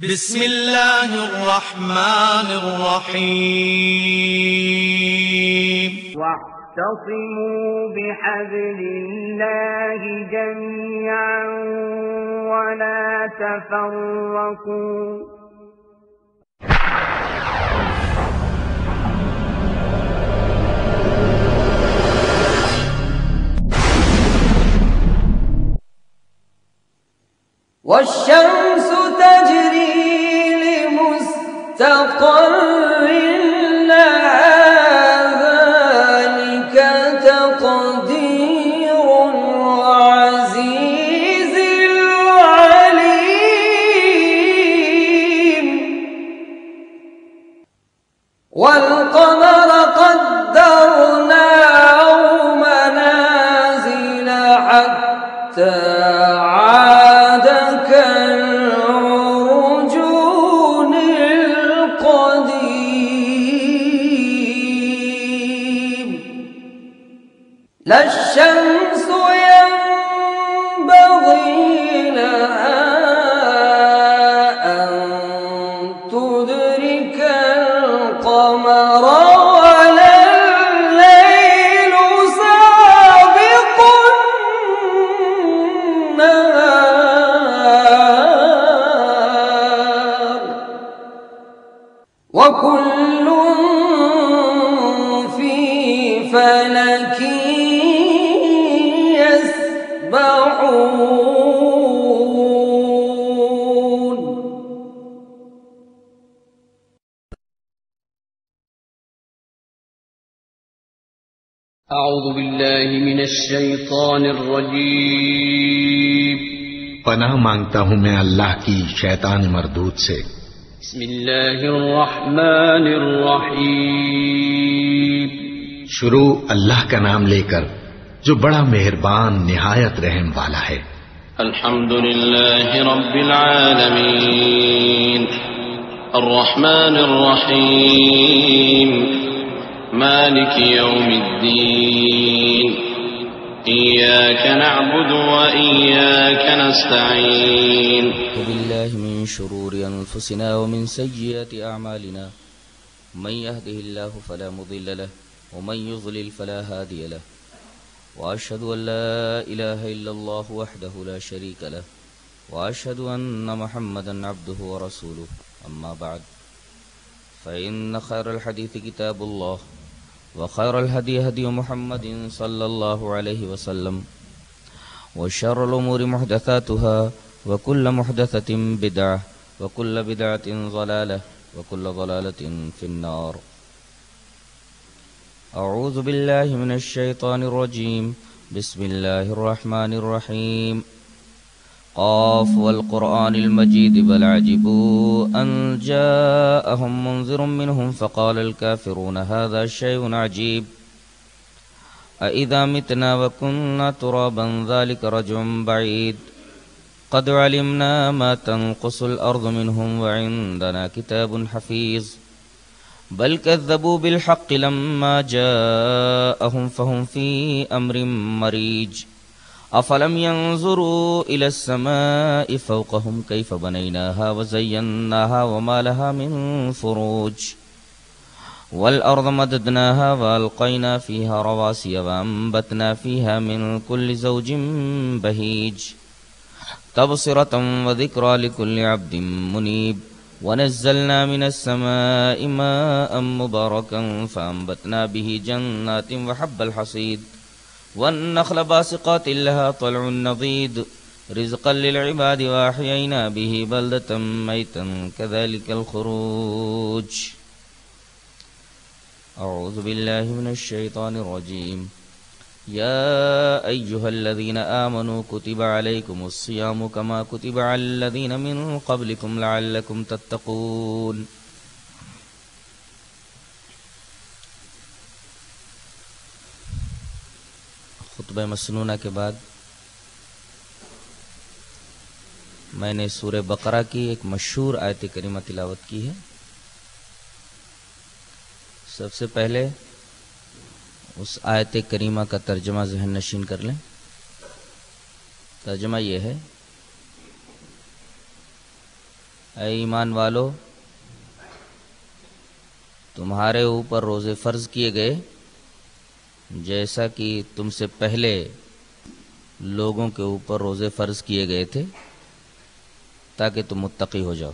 بسم الله الرحمن الرحيم واعتصموا بحبل الله جميعا ولا تفرقوا والشمس تجري لمستقر لها ذلك تقدير العزيز العليم والقمر قدرناه منازل حتى عاد كالعرجون القديم لا الشمس ينبغي لها أن تدرك القمر ولا الليل سابق النهار وكل في فلك يسبحون. أعوذ بالله من الشيطان الرجيم. پناہ مانگتا ہوں میں اللہ کی شیطان مردود سے. بسم الله الرحمن الرحيم. شروع اللہ کا نام لے کر جو بڑا مہربان نہایت رحم والا ہے. الحمد لله رب العالمين الرحمن الرحيم مالك يوم الدين إياك نعبد وإياك نستعين. بالله من شرور أنفسنا ومن سيئات أعمالنا من يهده الله فلا مضل له ومن يضلل فلا هادي له وأشهد أن لا إله إلا الله وحده لا شريك له وأشهد أن محمدا عبده ورسوله. أما بعد فإن خير الحديث كتاب الله وخير الهدي هدي محمد صلى الله عليه وسلم وشر الأمور محدثاتها وكل محدثة بدعة وكل بدعة ضلالة وكل ضلالة في النار. أعوذ بالله من الشيطان الرجيم. بسم الله الرحمن الرحيم. قاف والقرآن المجيد بل عجبوا أن جاءهم منذر منهم فقال الكافرون هذا شيء عجيب أإذا متنا وكنا ترابا ذلك رجع بعيد قد علمنا ما تنقص الأرض منهم وعندنا كتاب حفيظ بل كذبوا بالحق لما جاءهم فهم في أمر مريج أفلم ينظروا إلى السماء فوقهم كيف بنيناها وزيناها وما لها من فروج والأرض مددناها وألقينا فيها رواسي وأنبتنا فيها من كل زوج بهيج تبصرة وذكرى لكل عبد منيب ونزلنا من السماء ماء مباركا فأنبتنا به جنات وحب الحصيد والنخل باسقات لها طلع نضيد رزقا للعباد وأحيينا به بلدة ميتا كذلك الخروج. أعوذ بالله من الشيطان الرجيم. يا أيها الذين آمنوا كتب عليكم الصيام كما كتب على الذين من قبلكم لعلكم تتقون. خطبہ مسنونہ کے بعد میں نے سورہ بقرہ کی ایک مشہور آیت کریمہ تلاوت کی ہے. سب سے پہلے اس آیت کریمہ کا ترجمہ ذہن نشین کر لیں. ترجمہ یہ ہے اے ایمان والو، تمہارے اوپر روزے فرض کیے گئے جیسا کہ تم سے پہلے لوگوں کے اوپر روزے فرض کیے گئے تھے تاکہ تم متقی ہو جاؤ۔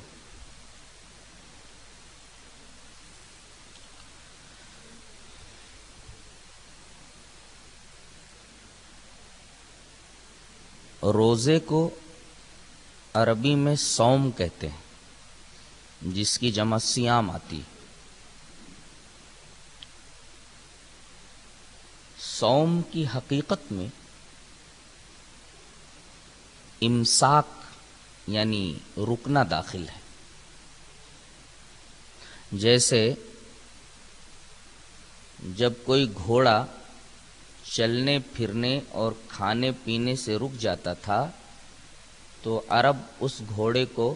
روزے کو عربی میں صوم کہتے ہیں، جس کی جمع صیام آتی۔ صوم کی حقیقت میں امساک یعنی رکنا داخل ہے۔ جیسے جب کوئی گھوڑا چلنے پھرنے اور کھانے پینے سے رک جاتا تھا تو عرب اس گھوڑے کو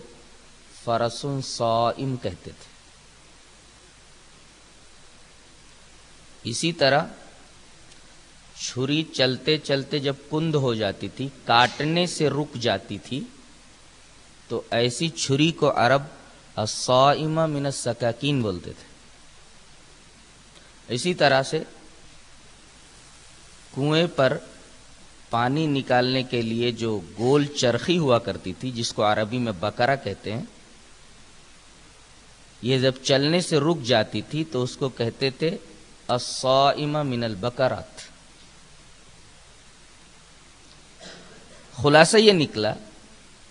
فرس صائم کہتے تھے۔ اسی طرح چھری چلتے چلتے جب کند ہو جاتی تھی، کاٹنے سے رک جاتی تھی، تو ایسی چھری کو عرب الصائمہ من السکاکین بولتے تھے۔ اسی طرح سے کنویں پر پانی نکالنے کے لیے جو گول چرخی ہوا کرتی تھی، جس کو عربی میں بکرا کہتے ہیں، یہ جب چلنے سے رک جاتی تھی تو اس کو کہتے تھے الصائمہ من البکرات۔ خلاصہ یہ نکلا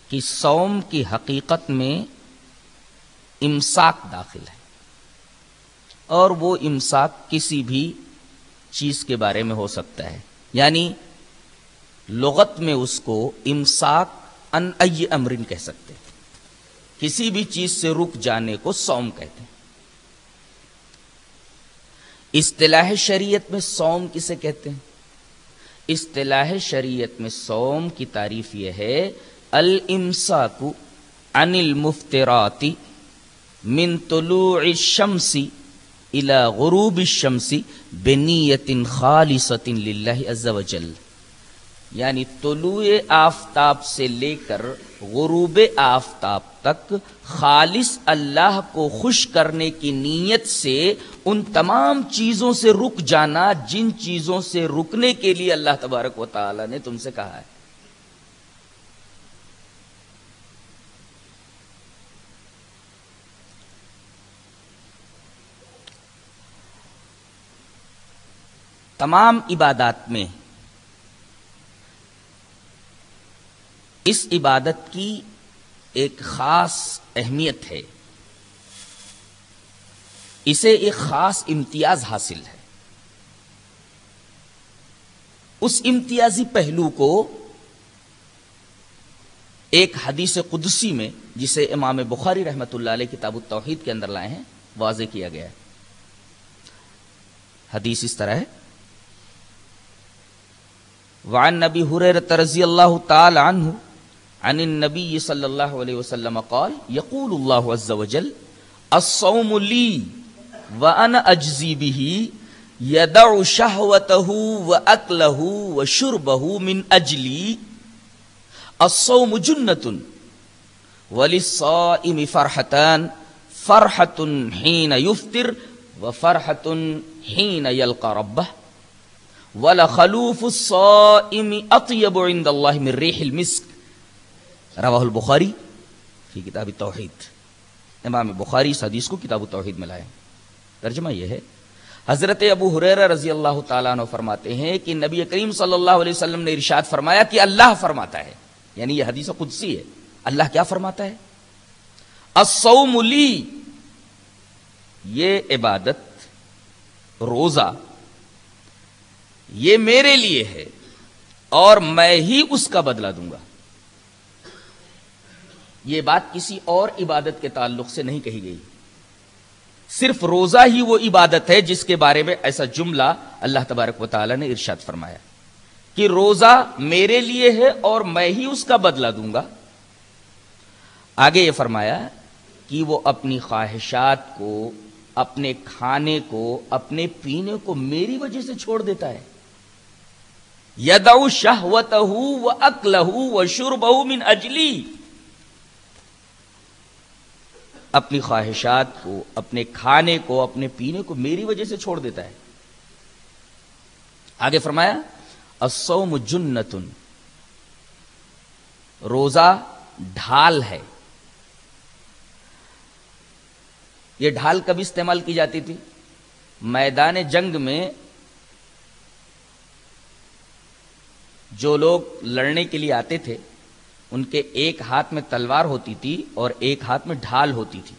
کہ صوم کی حقیقت میں امساک داخل ہے، اور وہ امساک کسی بھی چیز کے بارے میں ہو سکتا ہے، یعنی لغت میں اس کو امساک ان ای امرن کہہ سکتے ہیں، کسی بھی چیز سے رک جانے کو صوم کہتے ہیں۔ اصطلاح شریعت میں صوم کسے کہتے ہیں؟ اصطلاح شریعت میں صوم کی تعریف یہ ہے الامساک عن المفترات من طلوع الشمس الى غروب الشمس بنیت خالصۃ للہ عز وجل، یعنی طلوع آفتاب سے لے کر غروب آفتاب تک خالص اللہ کو خوش کرنے کی نیت سے ان تمام چیزوں سے رک جانا جن چیزوں سے رکنے کے لیے اللہ تبارک و تعالی نے تم سے کہا ہے۔ تمام عبادات میں اس عبادت کی ایک خاص اہمیت ہے، اسے ایک خاص امتیاز حاصل ہے۔ اس امتیازی پہلو کو ایک حدیث قدسی میں، جسے امام بخاری رحمۃ اللہ علیہ کتاب التوحید کے اندر لائے ہیں، واضح کیا گیا ہے۔ حدیث اس طرح ہے: وعن نبی ہریرہ رضی اللہ تعالی عنہ عن النبی صلی اللہ علیہ وسلم قال یقول اللہ عز وجل الصوم لی وانا اجزی به یدع شہوته واکلہ وشربہ من اجلی الصوم جنة وللصائم فرحتان فرحة حین یفطر وفرحة حین یلقى ربہ وَلَخَلُوفُ الصَّائِمِ أَطْيَبُ عِنْدَ اللَّهِ مِنْ رِيحِ الْمِسْكِ رواہ البخاری فی کتاب التوحید۔ امام بخاری اس حدیث کو کتاب التوحید میں لائے۔ ترجمہ یہ ہے، حضرت ابو ہریرہ رضی اللہ تعالیٰ عنہ فرماتے ہیں کہ نبی کریم صلی اللہ علیہ وسلم نے ارشاد فرمایا کہ اللہ فرماتا ہے، یعنی یہ حدیث قدسی ہے، اللہ کیا فرماتا ہے؟ الصوم لی، یہ عبادت روزہ یہ میرے لیے ہے اور میں ہی اس کا بدلہ دوں گا۔ یہ بات کسی اور عبادت کے تعلق سے نہیں کہی گئی، صرف روزہ ہی وہ عبادت ہے جس کے بارے میں ایسا جملہ اللہ تبارک و تعالی نے ارشاد فرمایا کہ روزہ میرے لیے ہے اور میں ہی اس کا بدلہ دوں گا۔ آگے یہ فرمایا کہ وہ اپنی خواہشات کو، اپنے کھانے کو، اپنے پینے کو میری وجہ سے چھوڑ دیتا ہے۔ یدع شہوتہ واکلہ وشربہ من اجلی، اپنی خواہشات کو، اپنے کھانے کو، اپنے پینے کو میری وجہ سے چھوڑ دیتا ہے۔ آگے فرمایا الصوم جنۃ، روزہ ڈھال ہے۔ یہ ڈھال کب استعمال کی جاتی تھی؟ میدان جنگ میں جو لوگ لڑنے کے لیے آتے تھے ان کے ایک ہاتھ میں تلوار ہوتی تھی اور ایک ہاتھ میں ڈھال ہوتی تھی۔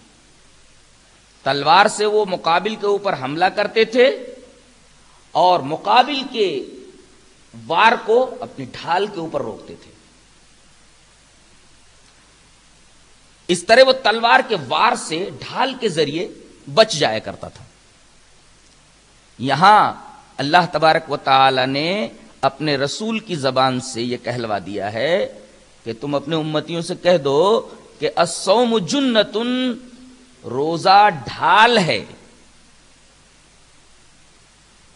تلوار سے وہ مقابل کے اوپر حملہ کرتے تھے اور مقابل کے وار کو اپنی ڈھال کے اوپر روکتے تھے۔ اس طرح وہ تلوار کے وار سے ڈھال کے ذریعے بچ جایا کرتا تھا۔ یہاں اللہ تبارک و تعالی نے اپنے رسول کی زبان سے یہ کہلوا دیا ہے کہ تم اپنے امتیوں سے کہہ دو کہ الصوم جنۃ، روزہ ڈھال ہے۔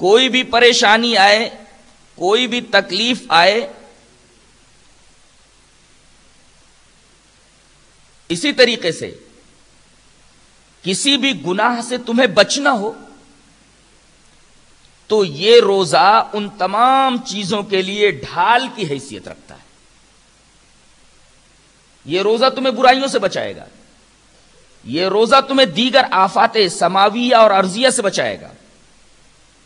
کوئی بھی پریشانی آئے، کوئی بھی تکلیف آئے، اسی طریقے سے کسی بھی گناہ سے تمہیں بچنا ہو تو یہ روزہ ان تمام چیزوں کے لیے ڈھال کی حیثیت رکھتا ہے۔ یہ روزہ تمہیں برائیوں سے بچائے گا، یہ روزہ تمہیں دیگر آفات سماویہ اور ارضیہ سے بچائے گا،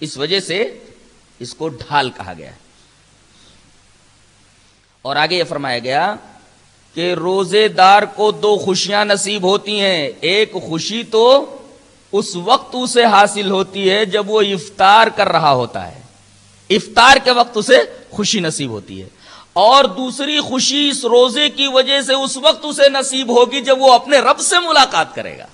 اس وجہ سے اس کو ڈھال کہا گیا ہے۔ اور آگے یہ فرمایا گیا کہ روزے دار کو دو خوشیاں نصیب ہوتی ہیں۔ ایک خوشی تو اس وقت اسے حاصل ہوتی ہے جب وہ افطار کر رہا ہوتا ہے، افطار کے وقت اسے خوشی نصیب ہوتی ہے، اور دوسری خوشی اس روزے کی وجہ سے اس وقت اسے نصیب ہوگی جب وہ اپنے رب سے ملاقات کرے گا۔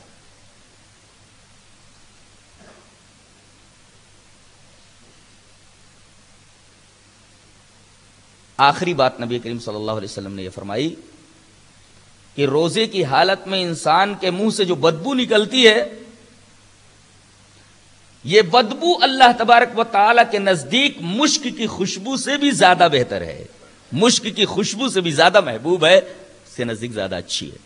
آخری بات نبی کریم صلی اللہ علیہ وسلم نے یہ فرمائی کہ روزے کی حالت میں انسان کے منہ سے جو بدبو نکلتی ہے، یہ بدبو اللہ تبارک و تعالی کے نزدیک مشک کی خوشبو سے بھی زیادہ بہتر ہے، مشک کی خوشبو سے بھی زیادہ محبوب ہے، اس کے نزدیک زیادہ اچھی ہے۔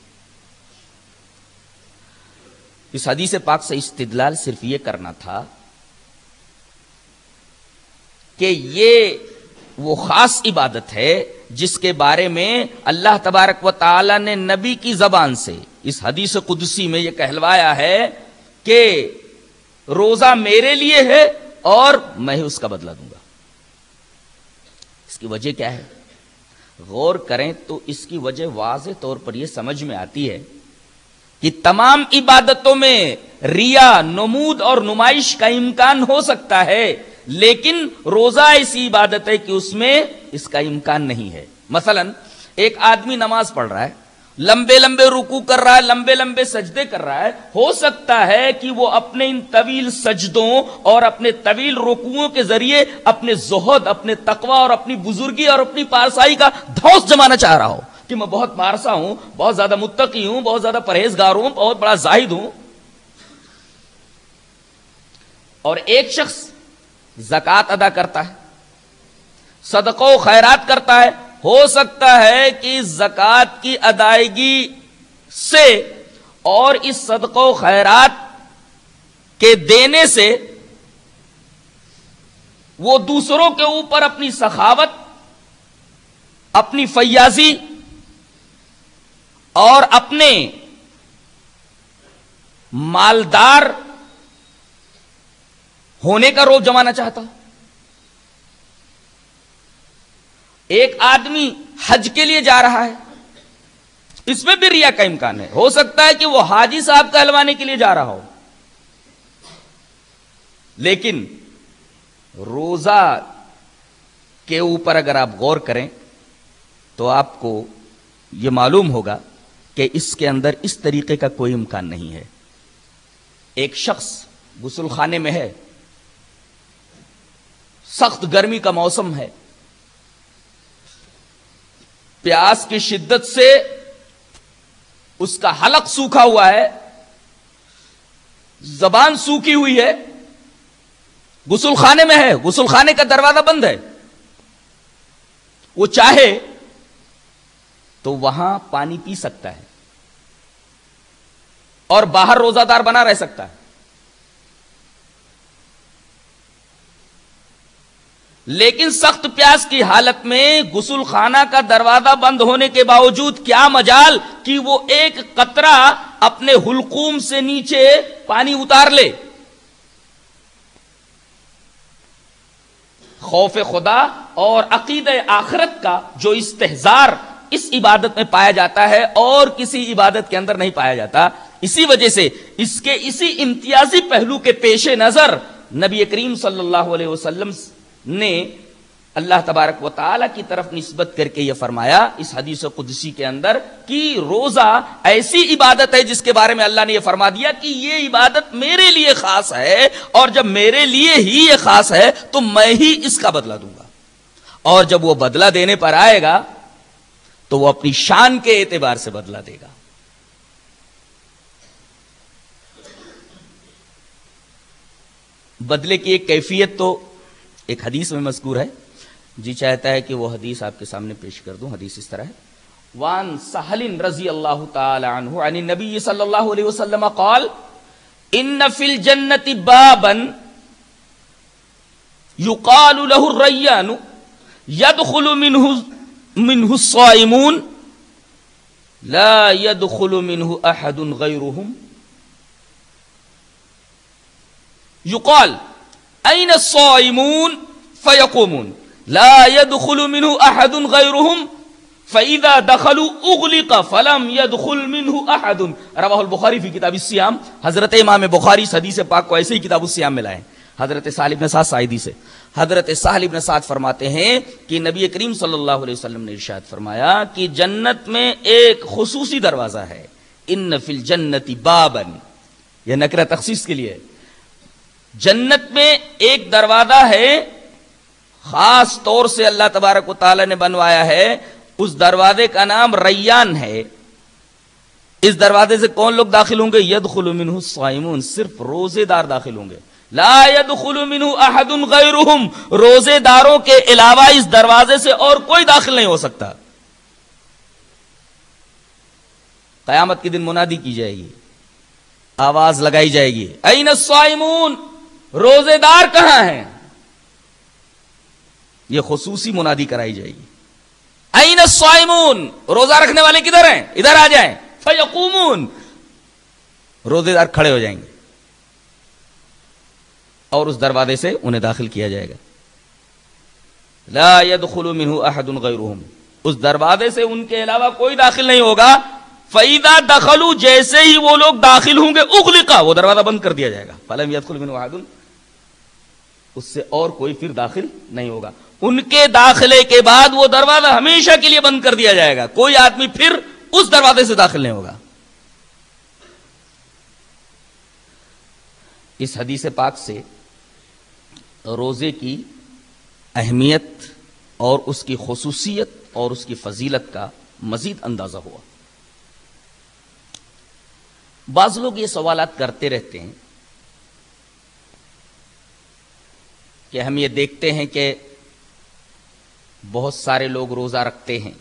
اس حدیث پاک سے استدلال صرف یہ کرنا تھا کہ یہ وہ خاص عبادت ہے جس کے بارے میں اللہ تبارک و تعالی نے نبی کی زبان سے اس حدیث قدسی میں یہ کہلوایا ہے کہ روزہ میرے لیے ہے اور میں اس کا بدلہ دوں گا۔ اس کی وجہ کیا ہے؟ غور کریں تو اس کی وجہ واضح طور پر یہ سمجھ میں آتی ہے کہ تمام عبادتوں میں ریا، نمود اور نمائش کا امکان ہو سکتا ہے، لیکن روزہ ایسی عبادت ہے کہ اس میں اس کا امکان نہیں ہے۔ مثلا ایک آدمی نماز پڑھ رہا ہے، لمبے لمبے رکوع کر رہا ہے، لمبے لمبے سجدے کر رہا ہے، ہو سکتا ہے کہ وہ اپنے ان طویل سجدوں اور اپنے طویل رکوعوں کے ذریعے اپنے زہد، اپنے تقوی اور اپنی بزرگی اور اپنی پارسائی کا دھوس جمانا چاہ رہا ہو کہ میں بہت پارسا ہوں، بہت زیادہ متقی ہوں، بہت زیادہ پرہیزگار ہوں، بہت بڑا زاہد ہوں۔ اور ایک شخص زکوٰۃ ادا کرتا ہے، صدقہ و خیرات کرتا ہے، ہو سکتا ہے کہ زکوٰۃ کی ادائیگی سے اور اس صدقہ و خیرات کے دینے سے وہ دوسروں کے اوپر اپنی سخاوت، اپنی فیاضی اور اپنے مالدار ہونے کا روب جمانا چاہتا ہوں۔ ایک آدمی حج کے لیے جا رہا ہے، اس میں بھی ریا کا امکان ہے، ہو سکتا ہے کہ وہ حاجی صاحب کہلوانے کے لیے جا رہا ہو، لیکن روزہ کے اوپر اگر آپ غور کریں تو آپ کو یہ معلوم ہوگا کہ اس کے اندر اس طریقے کا کوئی امکان نہیں ہے۔ ایک شخص غسل خانے میں ہے، سخت گرمی کا موسم ہے، پیاس کی شدت سے اس کا حلق سوکھا ہوا ہے، زبان سوکھی ہوئی ہے، غسل خانے میں ہے، غسل خانے کا دروازہ بند ہے، وہ چاہے تو وہاں پانی پی سکتا ہے اور باہر روزہ دار بنا رہ سکتا ہے. لیکن سخت پیاس کی حالت میں غسل خانہ کا دروازہ بند ہونے کے باوجود کیا مجال کہ وہ ایک قطرہ اپنے حلقوم سے نیچے پانی اتار لے. خوف خدا اور عقیدہ آخرت کا جو استحضار اس عبادت میں پایا جاتا ہے اور کسی عبادت کے اندر نہیں پایا جاتا، اسی وجہ سے اس کے اسی امتیازی پہلو کے پیش نظر نبی کریم صلی اللہ علیہ وسلم نے اللہ تبارک و تعالی کی طرف نسبت کر کے یہ فرمایا اس حدیث قدسی کے اندر کہ روزہ ایسی عبادت ہے جس کے بارے میں اللہ نے یہ فرما دیا کہ یہ عبادت میرے لیے خاص ہے، اور جب میرے لیے ہی یہ خاص ہے تو میں ہی اس کا بدلہ دوں گا. اور جب وہ بدلہ دینے پر آئے گا تو وہ اپنی شان کے اعتبار سے بدلہ دے گا. بدلے کی ایک کیفیت تو ایک حدیث میں مذکور ہے، جی چاہتا ہے کہ وہ حدیث آپ کے سامنے پیش کر دوں. حدیث اس طرح ہے: وان سہل رضی اللہ تعالی عنہ عن النبی صلی اللہ علیہ وسلم قال ان فی الجنت بابا یقال له الریان يدخل منه الصائمون لا يدخل منه احد غيرهم يقال أين الصائمون فيقومون لا يدخل منه أحد غيرهم فإذا دخلوا أغلق فلم يدخل منه أحد. رواه البخاری فی کتاب الصیام. حضرت امام بخاری اس حدیث پاک کو ایسے ہی کتاب الصیام میں لائے. حضرت سہل بن سعد ساعدی سے حضرت سہل بن سعد فرماتے ہیں کہ نبی کریم صلی اللہ علیہ وسلم نے ارشاد فرمایا کہ جنت میں ایک خصوصی دروازہ ہے. ان فی الجنت بابا، یہ نکرہ تخصیص کے لیے. جنت میں ایک دروازہ ہے خاص طور سے اللہ تبارک و تعالی نے بنوایا ہے. اس دروازے کا نام ریان ہے. اس دروازے سے کون لوگ داخل ہوں گے؟ یدخل منہ الصائمون، صرف روزے دار داخل ہوں گے. لا يدخل منہ احد غیرہم، روزے داروں کے علاوہ اس دروازے سے اور کوئی داخل نہیں ہو سکتا. قیامت کے دن منادی کی جائے گی، آواز لگائی جائے گی: این الصائمون، روزے دار کہاں ہیں؟ یہ خصوصی منادی کرائی جائے گی. این الصائمون، روزہ رکھنے والے کدھر ہیں؟ ادھر آ جائیں. فیقومون، روزے دار کھڑے ہو جائیں گے اور اس دروازے سے انہیں داخل کیا جائے گا. لا يدخل منہ احد غیرہم، اس دروازے سے ان کے علاوہ کوئی داخل نہیں ہوگا. فَإِذَا دَخَلُوا، جیسے ہی وہ لوگ داخل ہوں گے، اغلقا، وہ دروازہ بند کر دیا جائے گا. فَلَمْ يَدْخُلْ مِنْهُ أَحَدٌ، اس سے اور کوئی پھر داخل نہیں ہوگا. ان کے داخلے کے بعد وہ دروازہ ہمیشہ کے لیے بند کر دیا جائے گا. کوئی آدمی پھر اس دروازے سے داخل نہیں ہوگا. اس حدیث پاک سے روزے کی اہمیت اور اس کی خصوصیت اور اس کی فضیلت کا مزید اندازہ ہوا. بعض لوگ یہ سوالات کرتے رہتے ہیں کہ ہم یہ دیکھتے ہیں کہ بہت سارے لوگ روزہ رکھتے ہیں،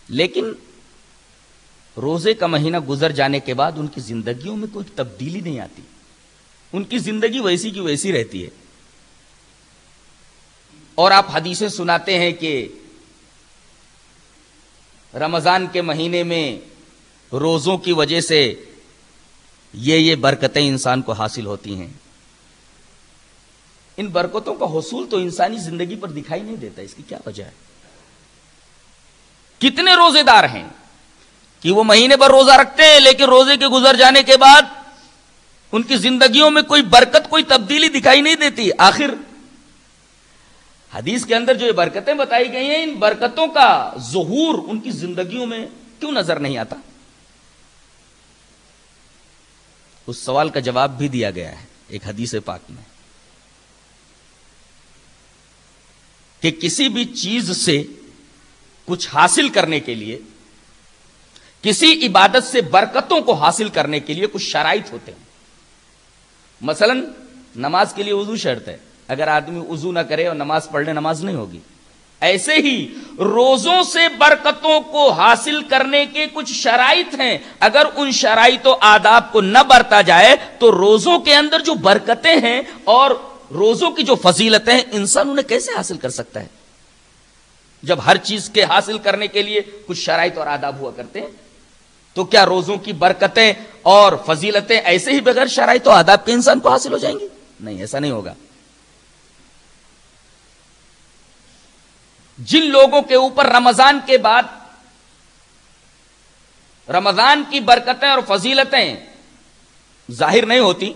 لیکن روزے کا مہینہ گزر جانے کے بعد ان کی زندگیوں میں کوئی تبدیلی نہیں آتی. ان کی زندگی ویسی کی ویسی رہتی ہے. اور آپ حدیثیں سناتے ہیں کہ رمضان کے مہینے میں روزوں کی وجہ سے یہ برکتیں انسان کو حاصل ہوتی ہیں. ان برکتوں کا حصول تو انسانی زندگی پر دکھائی نہیں دیتا. اس کی کیا وجہ ہے؟ کتنے روزے دار ہیں کہ وہ مہینے پر روزہ رکھتے ہیں، لیکن روزے کے گزر جانے کے بعد ان کی زندگیوں میں کوئی برکت، کوئی تبدیلی دکھائی نہیں دیتی. آخر حدیث کے اندر جو یہ برکتیں بتائی گئی ہیں، ان برکتوں کا ظہور ان کی زندگیوں میں کیوں نظر نہیں آتا؟ اس سوال کا جواب بھی دیا گیا ہے ایک حدیث پاک میں کہ کسی بھی چیز سے کچھ حاصل کرنے کے لیے، کسی عبادت سے برکتوں کو حاصل کرنے کے لیے کچھ شرائط ہوتے ہیں. مثلا نماز کے لیے وضو شرط ہے. اگر آدمی وضو نہ کرے اور نماز پڑھ لے، نماز نہیں ہوگی. ایسے ہی روزوں سے برکتوں کو حاصل کرنے کے کچھ شرائط ہیں. اگر ان شرائط و آداب کو نہ برتا جائے تو روزوں کے اندر جو برکتیں ہیں اور روزوں کی جو فضیلتیں ہیں انسان انہیں کیسے حاصل کر سکتا ہے؟ جب ہر چیز کے حاصل کرنے کے لیے کچھ شرائط اور آداب ہوا کرتے ہیں تو کیا روزوں کی برکتیں اور فضیلتیں ایسے ہی بغیر شرائط و آداب کے انسان کو حاصل ہو جائیں گی؟ نہیں، ایسا نہیں ہوگا. جن لوگوں کے اوپر رمضان کے بعد رمضان کی برکتیں اور فضیلتیں ظاہر نہیں ہوتی،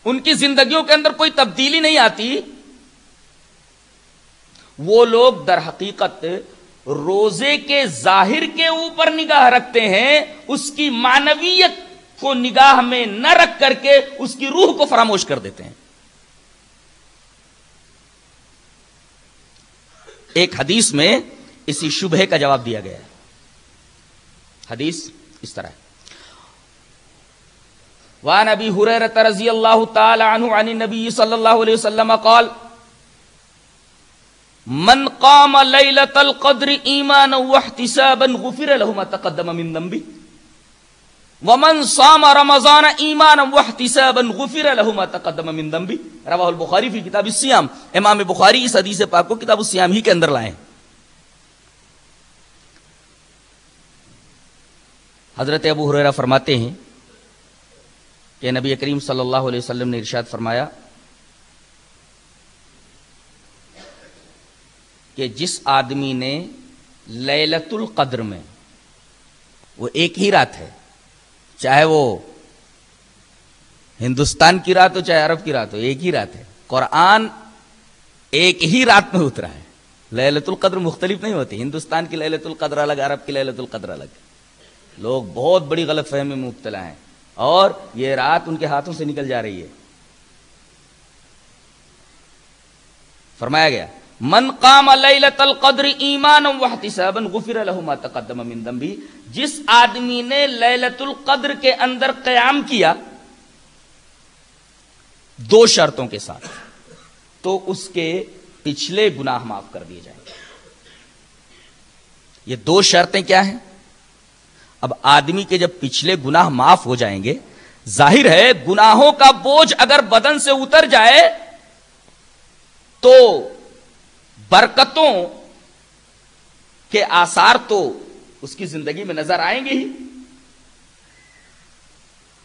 ان کی زندگیوں کے اندر کوئی تبدیلی نہیں آتی، وہ لوگ در حقیقت روزے کے ظاہر کے اوپر نگاہ رکھتے ہیں، اس کی معنویت کو نگاہ میں نہ رکھ کر کے اس کی روح کو فراموش کر دیتے ہیں. ایک حدیث میں اسی شبہے کا جواب دیا گیا ہے. حدیث اس طرح ہے: وعن ابی ہریرہ رضی اللہ تعالی عنہ عن النبی صلی اللہ علیہ وسلم قال: من قام لیلۃ القدر ایمانا واحتسابا غفر له ما تقدم من ذنبه ومن صام رمضان ایمانا واحتسابا غفر له ما تقدم من ذنبه. رواہ البخاری فی کتاب الصیام. امام بخاری اس حدیث پاک کو کتاب الصیام ہی کے اندر لائے. حضرت ابو ہریرہ فرماتے ہیں کہ نبی کریم صلی اللہ علیہ وسلم نے ارشاد فرمایا کہ جس آدمی نے لیلۃ القدر میں، وہ ایک ہی رات ہے، چاہے وہ ہندوستان کی رات ہو چاہے عرب کی رات ہو، ایک ہی رات ہے. قرآن ایک ہی رات میں اترا ہے. لیلۃ القدر مختلف نہیں ہوتی. ہندوستان کی لیلۃ القدر الگ، عرب کی لیلۃ القدر الگ. لوگ بہت بڑی غلط فہمی میں مبتلا ہیں اور یہ رات ان کے ہاتھوں سے نکل جا رہی ہے. فرمایا گیا: من قام لیلۃ القدر ایمانا واحتسابا غفر له ما تقدم من ذنبه. جس آدمی نے لیلۃ القدر کے اندر قیام کیا دو شرطوں کے ساتھ تو اس کے پچھلے گناہ معاف کر دیے جائیں گے. یہ دو شرطیں کیا ہیں؟ اب آدمی کے جب پچھلے گناہ معاف ہو جائیں گے، ظاہر ہے گناہوں کا بوجھ اگر بدن سے اتر جائے تو برکتوں کے آثار تو اس کی زندگی میں نظر آئیں گے ہی،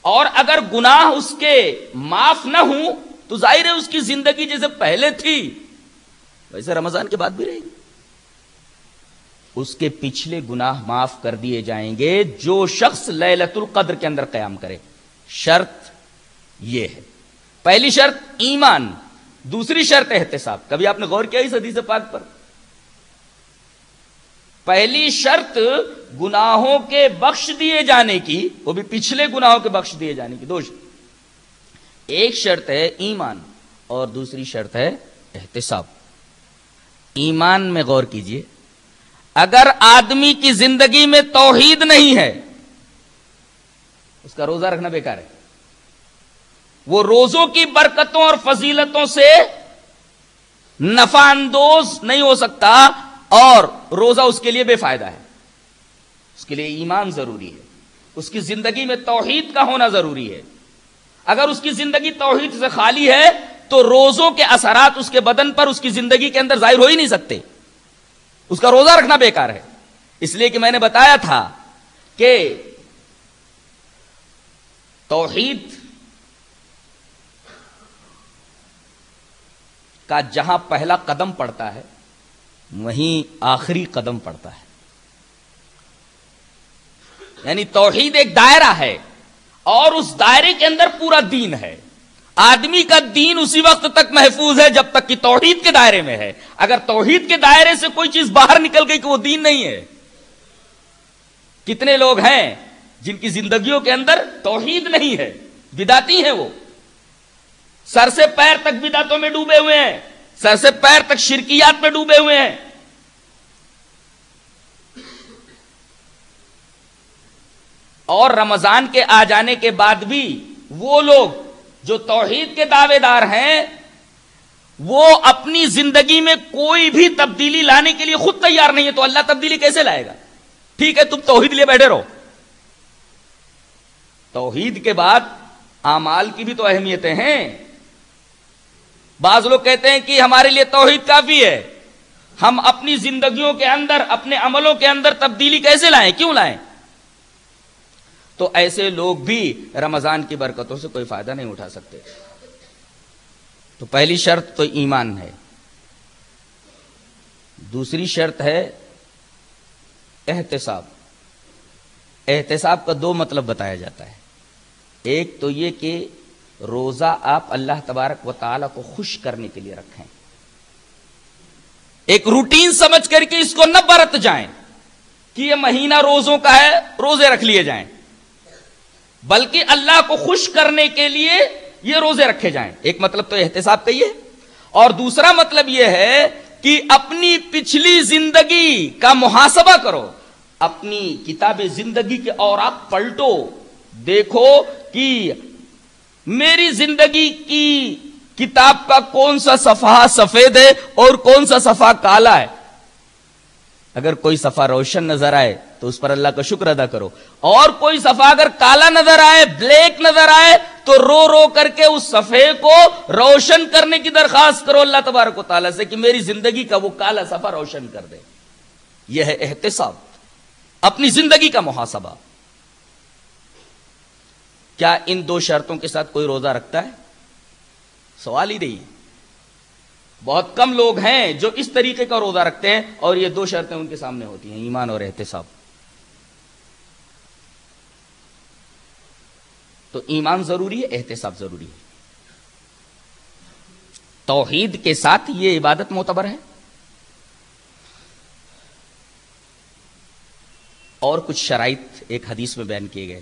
اور اگر گناہ اس کے معاف نہ ہوں تو ظاہر ہے اس کی زندگی جیسے پہلے تھی ویسے رمضان کے بعد بھی رہے گی. اس کے پچھلے گناہ معاف کر دیے جائیں گے جو شخص لیلۃ القدر کے اندر قیام کرے. شرط یہ ہے، پہلی شرط ایمان، دوسری شرط احتساب. کبھی آپ نے غور کیا اس حدیث پاک پر؟ پہلی شرط گناہوں کے بخش دیے جانے کی، وہ بھی پچھلے گناہوں کے بخش دیے جانے کی. دو شرط، ایک شرط ہے ایمان اور دوسری شرط ہے احتساب. ایمان میں غور کیجئے، اگر آدمی کی زندگی میں توحید نہیں ہے اس کا روزہ رکھنا بیکار ہے. وہ روزوں کی برکتوں اور فضیلتوں سے نفع اندوز نہیں ہو سکتا اور روزہ اس کے لیے بے فائدہ ہے. اس کے لیے ایمان ضروری ہے، اس کی زندگی میں توحید کا ہونا ضروری ہے. اگر اس کی زندگی توحید سے خالی ہے تو روزوں کے اثرات اس کے بدن پر، اس کی زندگی کے اندر ظاہر ہو ہی نہیں سکتے. اس کا روزہ رکھنا بیکار ہے. اس لیے کہ میں نے بتایا تھا کہ توحید کا جہاں پہلا قدم پڑتا ہے وہیں آخری قدم پڑتا ہے. یعنی توحید ایک دائرہ ہے اور اس دائرے کے اندر پورا دین ہے. آدمی کا دین اسی وقت تک محفوظ ہے جب تک کہ توحید کے دائرے میں ہے. اگر توحید کے دائرے سے کوئی چیز باہر نکل گئی کہ وہ دین نہیں ہے. کتنے لوگ ہیں جن کی زندگیوں کے اندر توحید نہیں ہے، بدعتی ہیں، وہ سر سے پیر تک بدعتوں میں ڈوبے ہوئے ہیں، سر سے پیر تک شرکیات میں ڈوبے ہوئے ہیں. اور رمضان کے آ جانے کے بعد بھی وہ لوگ جو توحید کے دعوے دار ہیں وہ اپنی زندگی میں کوئی بھی تبدیلی لانے کے لیے خود تیار نہیں ہے تو اللہ تبدیلی کیسے لائے گا؟ ٹھیک ہے تم توحید لیے بیٹھے رہو، توحید کے بعد اعمال کی بھی تو اہمیتیں ہیں. بعض لوگ کہتے ہیں کہ ہمارے لیے توحید کافی ہے، ہم اپنی زندگیوں کے اندر اپنے عملوں کے اندر تبدیلی کیسے لائیں، کیوں لائیں؟ تو ایسے لوگ بھی رمضان کی برکتوں سے کوئی فائدہ نہیں اٹھا سکتے. تو پہلی شرط تو ایمان ہے، دوسری شرط ہے احتساب. احتساب کا دو مطلب بتایا جاتا ہے. ایک تو یہ کہ روزہ آپ اللہ تبارک و تعالی کو خوش کرنے کے لیے رکھیں، ایک روٹین سمجھ کر کے اس کو نہ برت جائیں کہ یہ مہینہ روزوں کا ہے روزے رکھ لیے جائیں، بلکہ اللہ کو خوش کرنے کے لیے یہ روزے رکھے جائیں. ایک مطلب تو احتساب کا یہ ہے، اور دوسرا مطلب یہ ہے کہ اپنی پچھلی زندگی کا محاسبہ کرو، اپنی کتاب زندگی کے اوراق پلٹو، دیکھو کہ میری زندگی کی کتاب کا کون سا صفحہ سفید ہے اور کون سا صفحہ کالا ہے. اگر کوئی صفحہ روشن نظر آئے تو اس پر اللہ کا شکر ادا کرو، اور کوئی صفحہ اگر کالا نظر آئے، بلیک نظر آئے، تو رو رو کر کے اس صفحے کو روشن کرنے کی درخواست کرو اللہ تبارک و تعالیٰ سے کہ میری زندگی کا وہ کالا صفحہ روشن کر دے. یہ ہے احتساب، اپنی زندگی کا محاسبہ. کیا ان دو شرطوں کے ساتھ کوئی روزہ رکھتا ہے؟ سوال ہی نہیں. بہت کم لوگ ہیں جو اس طریقے کا روزہ رکھتے ہیں اور یہ دو شرطیں ان کے سامنے ہوتی ہیں، ایمان اور احتساب. تو ایمان ضروری ہے، احتساب ضروری ہے. توحید کے ساتھ یہ عبادت معتبر ہے. اور کچھ شرائط ایک حدیث میں بیان کیے گئے،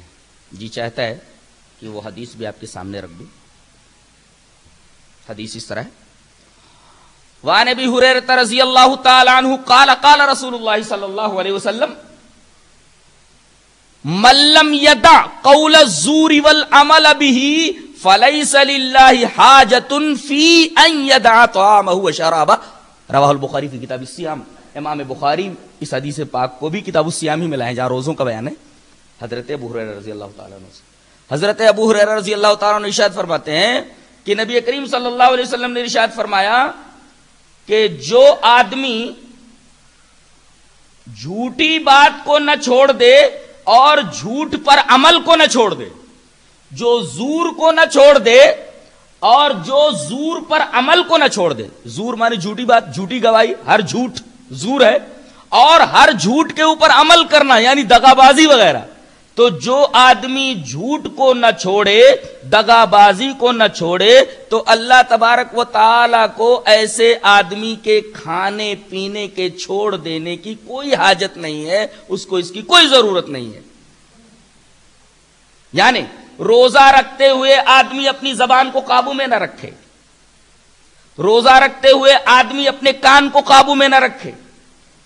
جی چاہتا ہے کہ وہ حدیث بھی آپ کے سامنے رکھ دوں. حدیث اس طرح ہے، وعن ابی ہریرہ رضی اللہ تعالی عنہ قال قال رسول اللہ صلی اللہ علیہ وسلم من لم يدع قول الزور والعمل به فليس لله حاجة في ان يدع طعامه وشرابه. رواہ البخاری فی کتاب الصیام. امام بخاری اس حدیث پاک کو بھی کتاب الصیام ہی میں لائے جہاں روزوں کا بیان ہے. حضرت ابو ہریرہ رضی اللہ تعالیٰ عنہ سے حضرت ابو ہریرہ رضی اللہ تعالیٰ عنہ ارشاد فرماتے ہیں کہ نبی کریم صلی اللہ علیہ وسلم نے ارشاد فرمایا کہ جو آدمی جھوٹی بات کو نہ چھوڑ دے اور جھوٹ پر عمل کو نہ چھوڑ دے، جو زور کو نہ چھوڑ دے اور جو زور پر عمل کو نہ چھوڑ دے. زور مانے جھوٹی بات، جھوٹی گواہی، ہر جھوٹ زور ہے، اور ہر جھوٹ کے اوپر عمل کرنا یعنی دغابازی وغیرہ. تو جو آدمی جھوٹ کو نہ چھوڑے، دغابازی کو نہ چھوڑے، تو اللہ تبارک و تعالی کو ایسے آدمی کے کھانے پینے کے چھوڑ دینے کی کوئی حاجت نہیں ہے، اس کو اس کی کوئی ضرورت نہیں ہے. یعنی روزہ رکھتے ہوئے آدمی اپنی زبان کو قابو میں نہ رکھے، روزہ رکھتے ہوئے آدمی اپنے کان کو قابو میں نہ رکھے،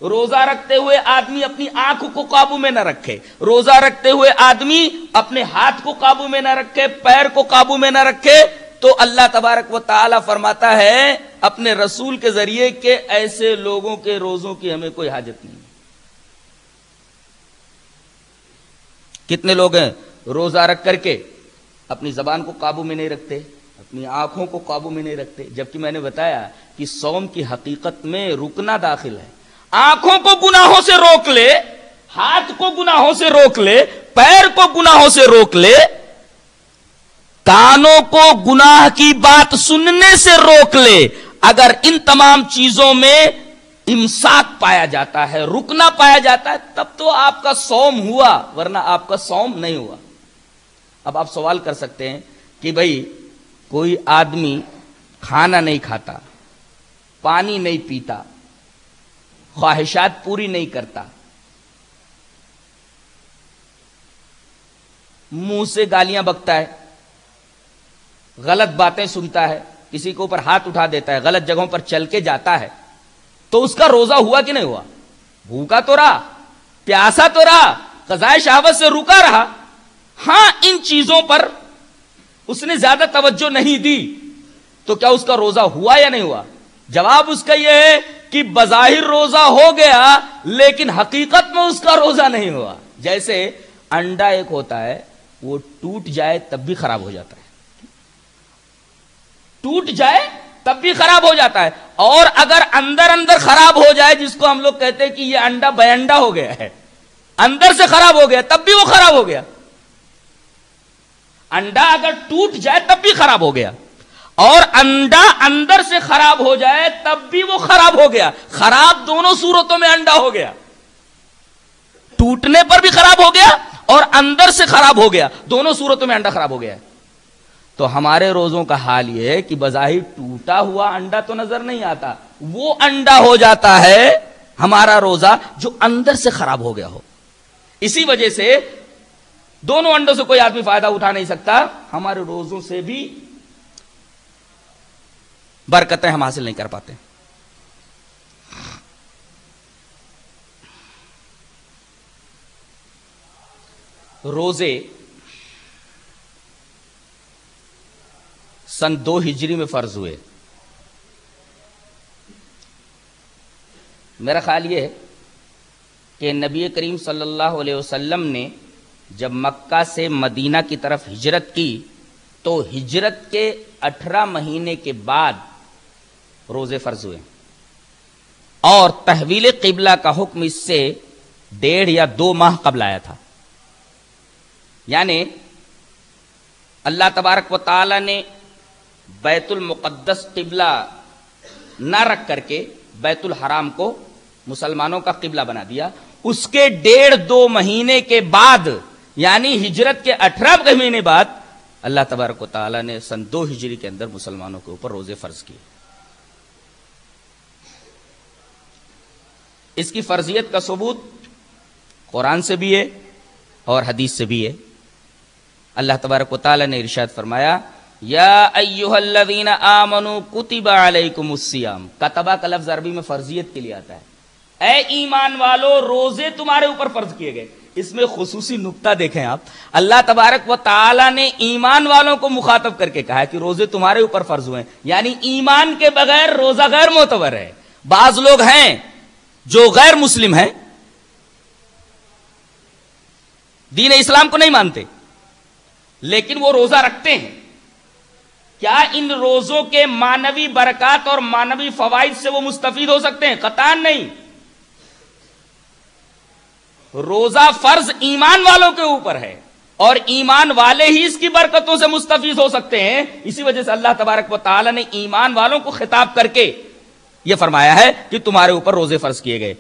روزہ رکھتے ہوئے آدمی اپنی آنکھ کو قابو میں نہ رکھے، روزہ رکھتے ہوئے آدمی اپنے ہاتھ کو قابو میں نہ رکھے، پیر کو قابو میں نہ رکھے، تو اللہ تبارک و تعالی فرماتا ہے اپنے رسول کے ذریعے کہ ایسے لوگوں کے روزوں کی ہمیں کوئی حاجت نہیں. کتنے لوگ ہیں روزہ رکھ کر کے اپنی زبان کو قابو میں نہیں رکھتے، اپنی آنکھوں کو قابو میں نہیں رکھتے، جبکہ میں نے بتایا کہ صوم کی حقیقت میں رکنا داخل ہے. آنکھوں کو گناہوں سے روک لے، ہاتھ کو گناہوں سے روک لے، پیر کو گناہوں سے روک لے، کانوں کو گناہ کی بات سننے سے روک لے. اگر ان تمام چیزوں میں امساک پایا جاتا ہے، رکنا پایا جاتا ہے، تب تو آپ کا صوم ہوا، ورنہ آپ کا صوم نہیں ہوا. اب آپ سوال کر سکتے ہیں کہ بھئی کوئی آدمی کھانا نہیں کھاتا، پانی نہیں پیتا، خواہشات پوری نہیں کرتا، منہ سے گالیاں بکتا ہے، غلط باتیں سنتا ہے، کسی کے اوپر ہاتھ اٹھا دیتا ہے، غلط جگہوں پر چل کے جاتا ہے، تو اس کا روزہ ہوا کہ نہیں ہوا؟ بھوکا تو رہا، پیاسا تو رہا، قضائے شہوت سے رکا رہا. ہاں ان چیزوں پر اس نے زیادہ توجہ نہیں دی تو کیا اس کا روزہ ہوا یا نہیں ہوا؟ جواب اس کا یہ ہے کہ بظاہر روزہ ہو گیا لیکن حقیقت میں اس کا روزہ نہیں ہوا. جیسے انڈا ایک ہوتا ہے، وہ ٹوٹ جائے تب بھی خراب ہو جاتا ہے، ٹوٹ جائے تب بھی خراب ہو جاتا ہے، اور اگر اندر اندر خراب ہو جائے، جس کو ہم لوگ کہتے ہیں کہ یہ انڈا بے انڈا ہو گیا ہے، اندر سے خراب ہو گیا تب بھی وہ خراب ہو گیا. انڈا اگر ٹوٹ جائے تب بھی خراب ہو گیا، اور انڈا اندر سے خراب ہو جائے تب بھی وہ خراب ہو گیا. خراب دونوں صورتوں میں انڈا ہو گیا، ٹوٹنے پر بھی خراب ہو گیا اور اندر سے خراب ہو گیا، دونوں صورتوں میں انڈا خراب ہو گیا. تو ہمارے روزوں کا حال یہ ہے کہ بظاہر ٹوٹا ہوا انڈا تو نظر نہیں آتا، وہ انڈا ہو جاتا ہے ہمارا روزہ جو اندر سے خراب ہو گیا ہو. اسی وجہ سے دونوں انڈوں سے کوئی آدمی فائدہ اٹھا نہیں سکتا. ہمارے روزوں سے بھی برکتیں ہم حاصل نہیں کر پاتے. روزے سن 2 ہجری میں فرض ہوئے. میرا خیال یہ ہے کہ نبی کریم صلی اللہ علیہ وسلم نے جب مکہ سے مدینہ کی طرف ہجرت کی تو ہجرت کے 18 مہینے کے بعد روزے فرض ہوئے، اور تحویل قبلہ کا حکم اس سے 1.5 یا 2 ماہ قبل آیا تھا. یعنی اللہ تبارک و تعالی نے بیت المقدس قبلہ نہ رکھ کر کے بیت الحرام کو مسلمانوں کا قبلہ بنا دیا. اس کے 1.5-2 مہینے کے بعد، یعنی ہجرت کے 18 مہینے بعد، اللہ تبارک و تعالی نے سن 2 ہجری کے اندر مسلمانوں کے اوپر روزے فرض کیے. اس کی فرضیت کا ثبوت قرآن سے بھی ہے اور حدیث سے بھی ہے. اللہ تبارک و تعالی نے ارشاد فرمایا، یا ایھا الذین آمنوا کتب علیکم الصیام. کتبہ کا لفظ عربی میں فرضیت کے لیے آتا ہے. اے ایمان والو، روزے تمہارے اوپر فرض کیے گئے. اس میں خصوصی نکتہ دیکھیں آپ، اللہ تبارک و تعالی نے ایمان والوں کو مخاطب کر کے کہا کہ روزے تمہارے اوپر فرض ہوئے، یعنی ایمان کے بغیر روزہ غیر معتبر ہے. بعض لوگ ہیں جو غیر مسلم ہیں، دین اسلام کو نہیں مانتے، لیکن وہ روزہ رکھتے ہیں. کیا ان روزوں کے معنوی برکات اور معنوی فوائد سے وہ مستفید ہو سکتے ہیں؟ قطعاً نہیں. روزہ فرض ایمان والوں کے اوپر ہے، اور ایمان والے ہی اس کی برکتوں سے مستفید ہو سکتے ہیں. اسی وجہ سے اللہ تبارک و تعالی نے ایمان والوں کو خطاب کر کے یہ فرمایا ہے کہ تمہارے اوپر روزے فرض کیے گئے.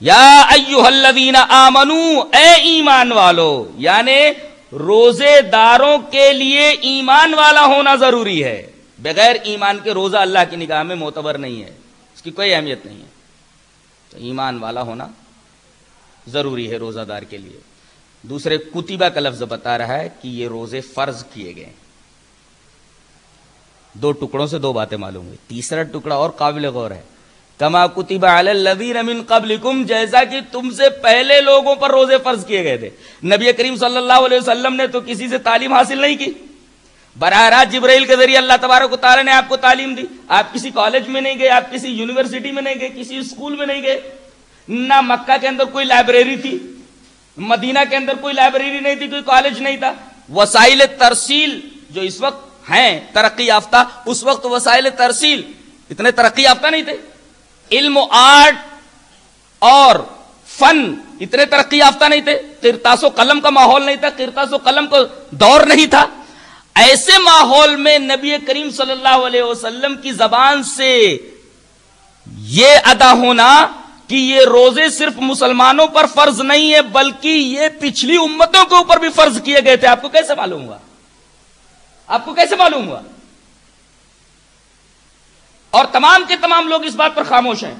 یا ایھا الذین آمنو، اے ایمان والو، یعنی روزے داروں کے لیے ایمان والا ہونا ضروری ہے. بغیر ایمان کے روزہ اللہ کی نگاہ میں معتبر نہیں ہے، اس کی کوئی اہمیت نہیں ہے. تو ایمان والا ہونا ضروری ہے روزہ دار کے لیے. دوسرے کتبہ کا لفظ بتا رہا ہے کہ یہ روزے فرض کیے گئے. 2 ٹکڑوں سے 2 باتیں معلوم ہوئی. تیسرا ٹکڑا اور قابل غور ہے، کما کتب علی الذین من قبلکم، جیسا کہ تم سے پہلے لوگوں پر روزے فرض کیے گئے تھے. نبی کریم صلی اللہ علیہ وسلم نے تو کسی سے تعلیم حاصل نہیں کی، براہ راست جبرائیل کے ذریعے اللہ تبارک و تعالی نے آپ کو تعلیم دی. آپ کسی کالج میں نہیں گئے، آپ کسی یونیورسٹی میں نہیں گئے، کسی اسکول میں نہیں گئے. نہ مکہ کے اندر کوئی لائبریری تھی، مدینہ کے اندر کوئی لائبریری نہیں تھی، کوئی کالج نہیں تھا. وسائل ترسیل جو اس وقت ہیں ترقی یافتہ، اس وقت وسائل ترسیل اتنے ترقی یافتہ نہیں تھے. علم و آرٹ اور فن اتنے ترقی یافتہ نہیں تھے. قرطاس و قلم کا ماحول نہیں تھا، قرطاس و قلم کا دور نہیں تھا. ایسے ماحول میں نبی کریم صلی اللہ علیہ وسلم کی زبان سے یہ ادا ہونا کہ یہ روزے صرف مسلمانوں پر فرض نہیں ہے بلکہ یہ پچھلی امتوں کے اوپر بھی فرض کیے گئے تھے، آپ کو کیسے معلوم ہوا؟ آپ کو کیسے معلوم ہوا؟ اور تمام کے تمام لوگ اس بات پر خاموش ہیں.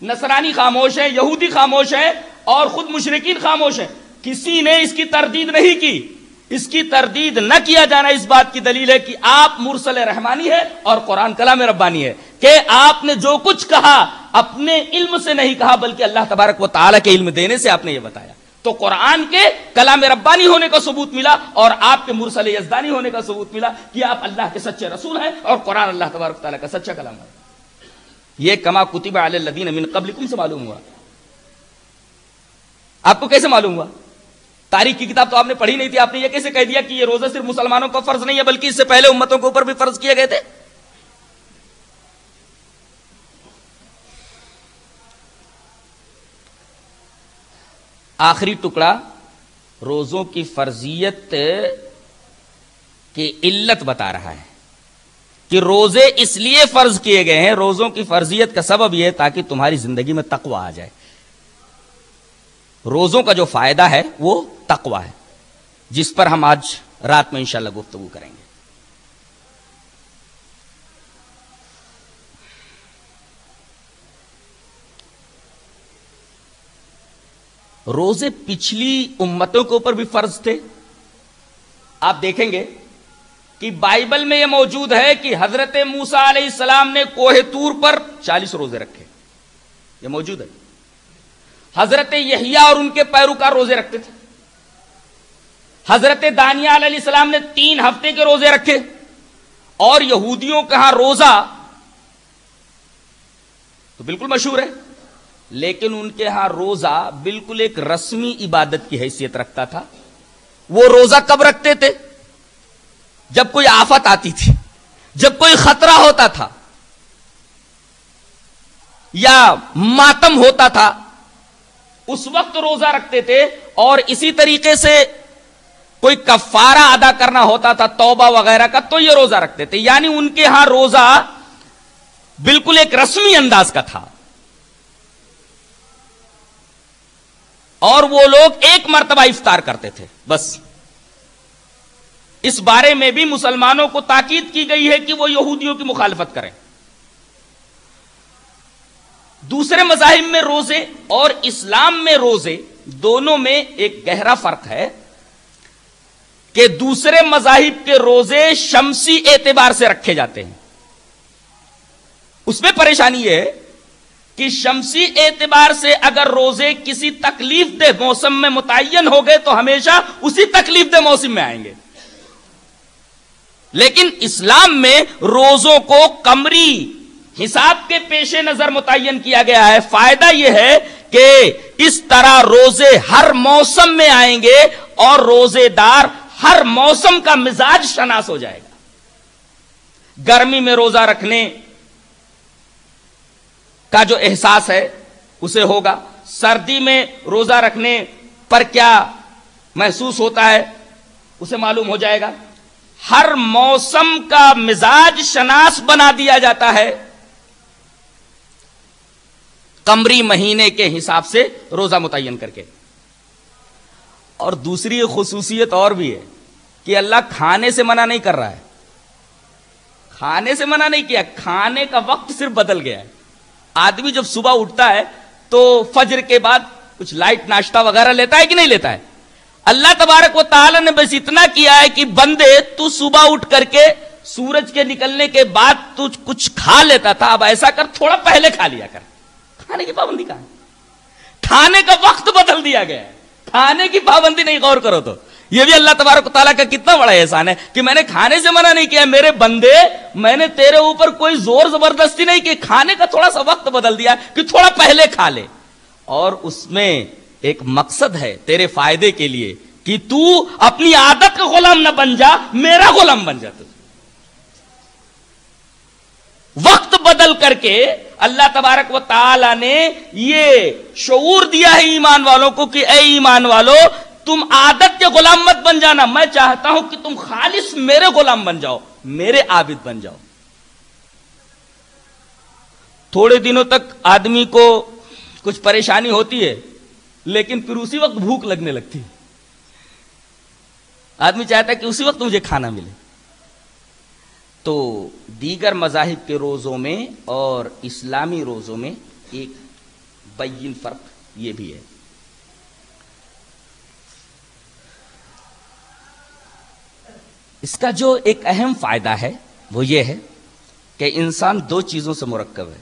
نصرانی خاموش ہیں، یہودی خاموش ہیں، اور خود مشرکین خاموش ہیں. کسی نے اس کی تردید نہیں کی. اس کی تردید نہ کیا جانا اس بات کی دلیل ہے کہ آپ مرسل رحمانی ہے اور قرآن کلام ربانی ہے، کہ آپ نے جو کچھ کہا اپنے علم سے نہیں کہا بلکہ اللہ تبارک و تعالی کے علم دینے سے آپ نے یہ بتایا. تو قرآن کے کلام ربانی ہونے کا ثبوت ملا اور آپ کے مرسل یزدانی ہونے کا ثبوت ملا کہ آپ اللہ کے سچے رسول ہیں اور قرآن اللہ تبارک تعالیٰ کا سچا کلام ہے. یہ کما کتب علی الذین من قبلکم سے معلوم ہوا. آپ کو کیسے معلوم ہوا؟ تاریخ کی کتاب تو آپ نے پڑھی نہیں تھی. آپ نے یہ کیسے کہہ دیا کہ یہ روزہ صرف مسلمانوں کا فرض نہیں ہے بلکہ اس سے پہلے امتوں کے اوپر بھی فرض کیے گئے تھے؟ آخری ٹکڑا روزوں کی فرضیت کی علت بتا رہا ہے کہ روزے اس لیے فرض کیے گئے ہیں. روزوں کی فرضیت کا سبب یہ ہے تاکہ تمہاری زندگی میں تقوی آ جائے. روزوں کا جو فائدہ ہے وہ تقوی ہے, جس پر ہم آج رات میں انشاءاللہ گفتگو کریں گے. روزے پچھلی امتوں کے اوپر بھی فرض تھے. آپ دیکھیں گے کہ بائبل میں یہ موجود ہے کہ حضرت موسیٰ علیہ السلام نے کوہ طور پر 40 روزے رکھے. یہ موجود ہے. حضرت یحییٰ اور ان کے پیروکار روزے رکھتے تھے. حضرت دانیال علیہ السلام نے 3 ہفتے کے روزے رکھے. اور یہودیوں کے ہاں روزہ تو بالکل مشہور ہے, لیکن ان کے ہاں روزہ بالکل ایک رسمی عبادت کی حیثیت رکھتا تھا. وہ روزہ کب رکھتے تھے؟ جب کوئی آفت آتی تھی, جب کوئی خطرہ ہوتا تھا یا ماتم ہوتا تھا, اس وقت روزہ رکھتے تھے. اور اسی طریقے سے کوئی کفارہ ادا کرنا ہوتا تھا توبہ وغیرہ کا, تو یہ روزہ رکھتے تھے. یعنی ان کے ہاں روزہ بالکل ایک رسمی انداز کا تھا. اور وہ لوگ ایک مرتبہ افطار کرتے تھے بس. اس بارے میں بھی مسلمانوں کو تاکید کی گئی ہے کہ وہ یہودیوں کی مخالفت کریں. دوسرے مذاہب میں روزے اور اسلام میں روزے دونوں میں ایک گہرا فرق ہے کہ دوسرے مذاہب کے روزے شمسی اعتبار سے رکھے جاتے ہیں. اس میں پریشانی یہ ہے کہ شمسی اعتبار سے اگر روزے کسی تکلیف دہ موسم میں متعین ہو گئے تو ہمیشہ اسی تکلیف دہ موسم میں آئیں گے. لیکن اسلام میں روزوں کو قمری حساب کے پیش نظر متعین کیا گیا ہے. فائدہ یہ ہے کہ اس طرح روزے ہر موسم میں آئیں گے اور روزے دار ہر موسم کا مزاج شناس ہو جائے گا. گرمی میں روزہ رکھنے کا جو احساس ہے اسے ہوگا. سردی میں روزہ رکھنے پر کیا محسوس ہوتا ہے اسے معلوم ہو جائے گا. ہر موسم کا مزاج شناس بنا دیا جاتا ہے قمری مہینے کے حساب سے روزہ متعین کر کے. اور دوسری خصوصیت اور بھی ہے کہ اللہ کھانے سے منع نہیں کر رہا ہے. کھانے سے منع نہیں کیا, کھانے کا وقت صرف بدل گیا ہے. آدمی جب صبح اٹھتا ہے تو فجر کے بعد کچھ لائٹ ناشتہ وغیرہ لیتا ہے کہ نہیں لیتا ہے؟ اللہ تبارک و تعالی نے بس اتنا کیا ہے کہ بندے تو صبح اٹھ کر کے سورج کے نکلنے کے بعد تو کچھ کھا لیتا تھا, اب ایسا کر تھوڑا پہلے کھا لیا کر. کھانے کی پابندی کہاں ہے؟ کھانے کا وقت بدل دیا گیا ہے, کھانے کی پابندی نہیں. غور کرو تو یہ بھی اللہ تبارک و تعالیٰ کا کتنا بڑا احسان ہے کہ میں نے کھانے سے منع نہیں کیا. میرے بندے, میں نے تیرے اوپر کوئی زور زبردستی نہیں کی, کھانے کا تھوڑا سا وقت بدل دیا کہ تھوڑا پہلے کھا لے. اور اس میں ایک مقصد ہے تیرے فائدے کے لیے کہ تو اپنی عادت کا غلام نہ بن جا, میرا غلام بن جا. وقت بدل کر کے اللہ تبارک و تعالی نے یہ شعور دیا ہے ایمان والوں کو کہ اے ایمان والو, تم عادت کے غلام مت بن جانا. میں چاہتا ہوں کہ تم خالص میرے غلام بن جاؤ, میرے عابد بن جاؤ. تھوڑے دنوں تک آدمی کو کچھ پریشانی ہوتی ہے, لیکن پھر اسی وقت بھوک لگنے لگتی ہے. آدمی چاہتا ہے کہ اسی وقت مجھے کھانا ملے. تو دیگر مذاہب کے روزوں میں اور اسلامی روزوں میں ایک بین فرق یہ بھی ہے. اس کا جو ایک اہم فائدہ ہے وہ یہ ہے کہ انسان 2 چیزوں سے مرکب ہے.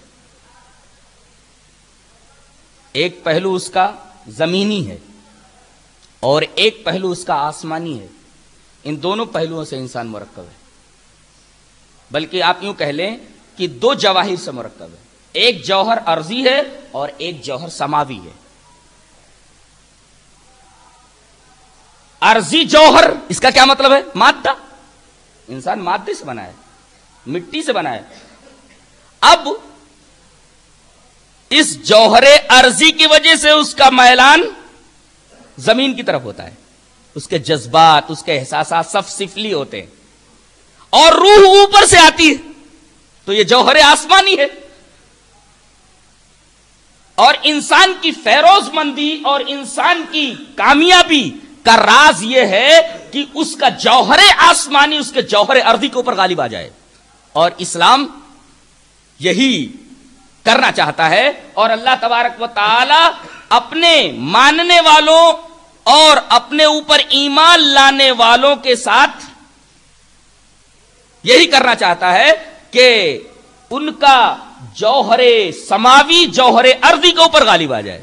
ایک پہلو اس کا زمینی ہے اور ایک پہلو اس کا آسمانی ہے. ان دونوں پہلوؤں سے انسان مرکب ہے. بلکہ آپ یوں کہہ لیں کہ دو جواہر سے مرکب ہے. ایک جوہر ارضی ہے اور ایک جوہر سماوی ہے. ارضی جوہر اس کا کیا مطلب ہے؟ مادہ. انسان مادے سے بنا ہے, مٹی سے بنا ہے. اب اس جوہر ارضی کی وجہ سے اس کا میلان زمین کی طرف ہوتا ہے. اس کے جذبات, اس کے احساسات سب سفلی ہوتے ہیں, اور روح اوپر سے آتی ہے. تو یہ جوہر آسمانی ہے. اور انسان کی فیروز مندی اور انسان کی کامیابی کا راز یہ ہے کہ اس کا جوہر آسمانی اس کے جوہر ارضی کے اوپر غالب آ جائے. اور اسلام یہی کرنا چاہتا ہے. اور اللہ تبارک و تعالی اپنے ماننے والوں اور اپنے اوپر ایمان لانے والوں کے ساتھ یہی کرنا چاہتا ہے کہ ان کا جوہر سماوی جوہر ارضی کے اوپر غالب آ جائے.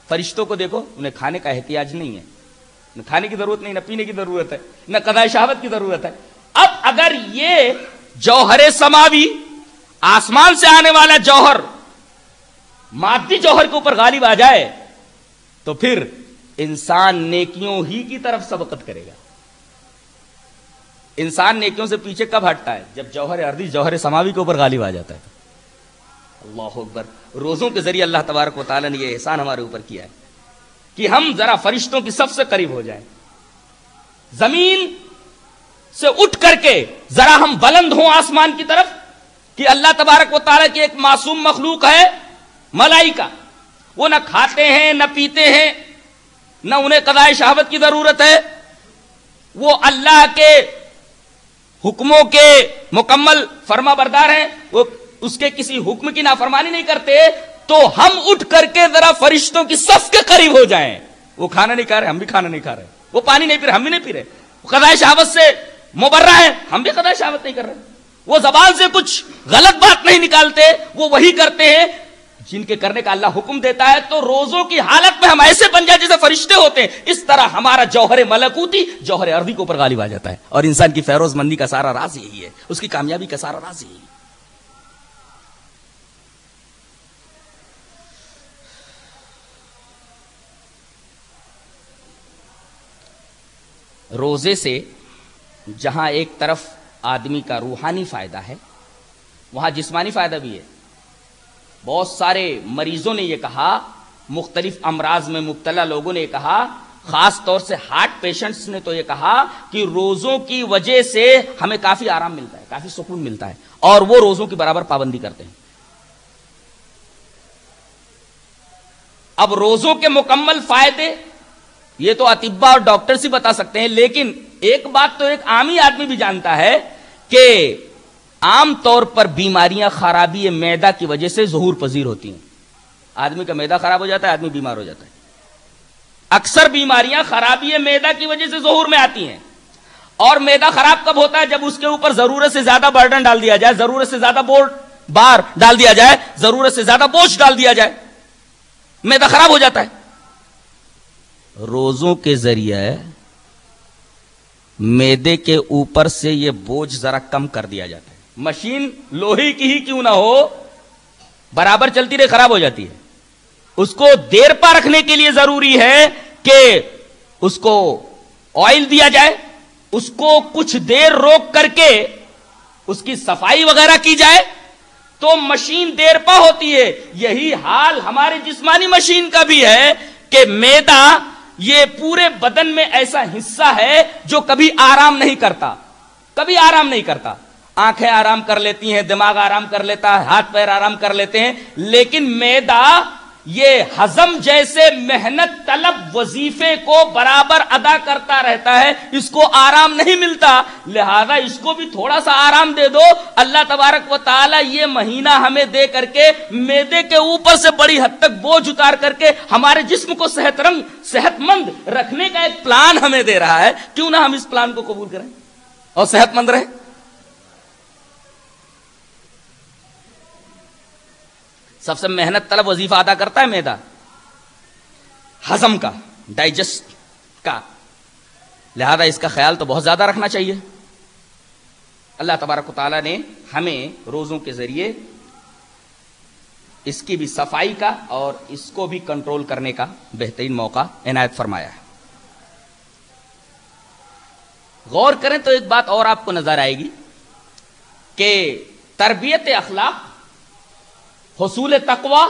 فرشتوں کو دیکھو, انہیں کھانے کا احتیاج نہیں ہے, نہ کھانے کی ضرورت نہیں, نہ پینے کی ضرورت ہے, نہ قضاء شہوت کی ضرورت ہے. اب اگر یہ جوہر سماوی آسمان سے آنے والا جوہر مادی جوہر کے اوپر غالب آ جائے تو پھر انسان نیکیوں ہی کی طرف سبقت کرے گا. انسان نیکیوں سے پیچھے کب ہٹتا ہے؟ جب جوہر ارضی جوہر سماوی کے اوپر غالب آ جاتا ہے. اللہ اکبر. روزوں کے ذریعے اللہ تبارک و تعالیٰ نے یہ احسان ہمارے اوپر کیا ہے کہ ہم ذرا فرشتوں کی صف سے قریب ہو جائیں. زمین سے اٹھ کر کے ذرا ہم بلند ہوں آسمان کی طرف کہ اللہ تبارک و تعالیٰ کی ایک معصوم مخلوق ہے ملائکہ. وہ نہ کھاتے ہیں نہ پیتے ہیں, نہ انہیں قضاء شہوت کی ضرورت ہے. وہ اللہ کے حکموں کے مکمل فرما بردار ہیں, وہ اس کے کسی حکم کی نافرمانی نہیں کرتے. تو ہم اٹھ کر کے ذرا فرشتوں کی صف کے قریب ہو جائیں. وہ کھانا نہیں کھا رہے, ہم بھی کھانا نہیں کھا رہے. وہ پانی نہیں پی رہے, ہم بھی نہیں پی رہے. قضاء شہوت سے مبرہ ہیں, ہم بھی قضاء شہوت نہیں کر رہے. وہ زبان سے کچھ غلط بات نہیں نکالتے, وہ وہی کرتے ہیں جن کے کرنے کا اللہ حکم دیتا ہے. تو روزوں کی حالت میں ہم ایسے بن جائیں جیسے فرشتے ہوتے ہیں. اس طرح ہمارا جوہر ملکوتی جوہر ارضی کے اوپر غالب آ جاتا ہے. اور انسان کی فیروز مندی کا سارا راز یہی ہے, اس کی کامیابی کا سارا راز یہی ہے. روزے سے جہاں ایک طرف آدمی کا روحانی فائدہ ہے, وہاں جسمانی فائدہ بھی ہے. بہت سارے مریضوں نے یہ کہا, مختلف امراض میں مبتلا لوگوں نے یہ کہا, خاص طور سے ہارٹ پیشنٹس نے تو یہ کہا کہ روزوں کی وجہ سے ہمیں کافی آرام ملتا ہے, کافی سکون ملتا ہے, اور وہ روزوں کی برابر پابندی کرتے ہیں. اب روزوں کے مکمل فائدے یہ تو اطباء اور ڈاکٹرز ہی بتا سکتے ہیں, لیکن ایک بات تو ایک عامی آدمی بھی جانتا ہے کہ عام طور پر بیماریاں خرابی معدہ کی وجہ سے ظہور پذیر ہوتی ہیں. آدمی کا معدہ خراب ہو جاتا ہے, آدمی بیمار ہو جاتا ہے. اکثر بیماریاں خرابی معدہ کی وجہ سے ظہور میں آتی ہیں. اور معدہ خراب کب ہوتا ہے؟ جب اس کے اوپر ضرورت سے زیادہ برڈن ڈال دیا جائے, ضرورت سے زیادہ بار ڈال دیا جائے, ضرورت سے زیادہ بوجھ ڈال دیا جائے, معدہ خراب ہو جاتا ہے. روزوں کے ذریعے معدے کے اوپر سے یہ بوجھ ذرا کم کر دیا جاتا ہے. مشین لوہے کی ہی کیوں نہ ہو, برابر چلتی رہے خراب ہو جاتی ہے. اس کو دیر پا رکھنے کے لیے ضروری ہے کہ اس کو آئل دیا جائے, اس کو کچھ دیر روک کر کے اس کی صفائی وغیرہ کی جائے تو مشین دیر پا ہوتی ہے. یہی حال ہمارے جسمانی مشین کا بھی ہے کہ معدہ یہ پورے بدن میں ایسا حصہ ہے جو کبھی آرام نہیں کرتا, کبھی آرام نہیں کرتا. آنکھیں آرام کر لیتی ہیں, دماغ آرام کر لیتا ہے, ہاتھ پیر آرام کر لیتے ہیں, لیکن معدہ یہ ہضم جیسے محنت طلب وظیفے کو برابر ادا کرتا رہتا ہے, اس کو آرام نہیں ملتا. لہذا اس کو بھی تھوڑا سا آرام دے دو. اللہ تبارک و تعالی یہ مہینہ ہمیں دے کر کے معدے کے اوپر سے بڑی حد تک بوجھ اتار کر کے ہمارے جسم کو صحت مند رکھنے کا ایک پلان ہمیں دے رہا ہے. کیوں نہ ہم اس پلان کو قبول کریں اور صحت مند رہیں. سب سے محنت طلب وظیفہ ادا کرتا ہے معدہ, ہضم کا, ڈائجسٹ کا، لہذا اس کا خیال تو بہت زیادہ رکھنا چاہیے. اللہ تبارک و تعالیٰ نے ہمیں روزوں کے ذریعے اس کی بھی صفائی کا اور اس کو بھی کنٹرول کرنے کا بہترین موقع عنایت فرمایا ہے. غور کریں تو ایک بات اور آپ کو نظر آئے گی کہ تربیت اخلاق، حصول تقوی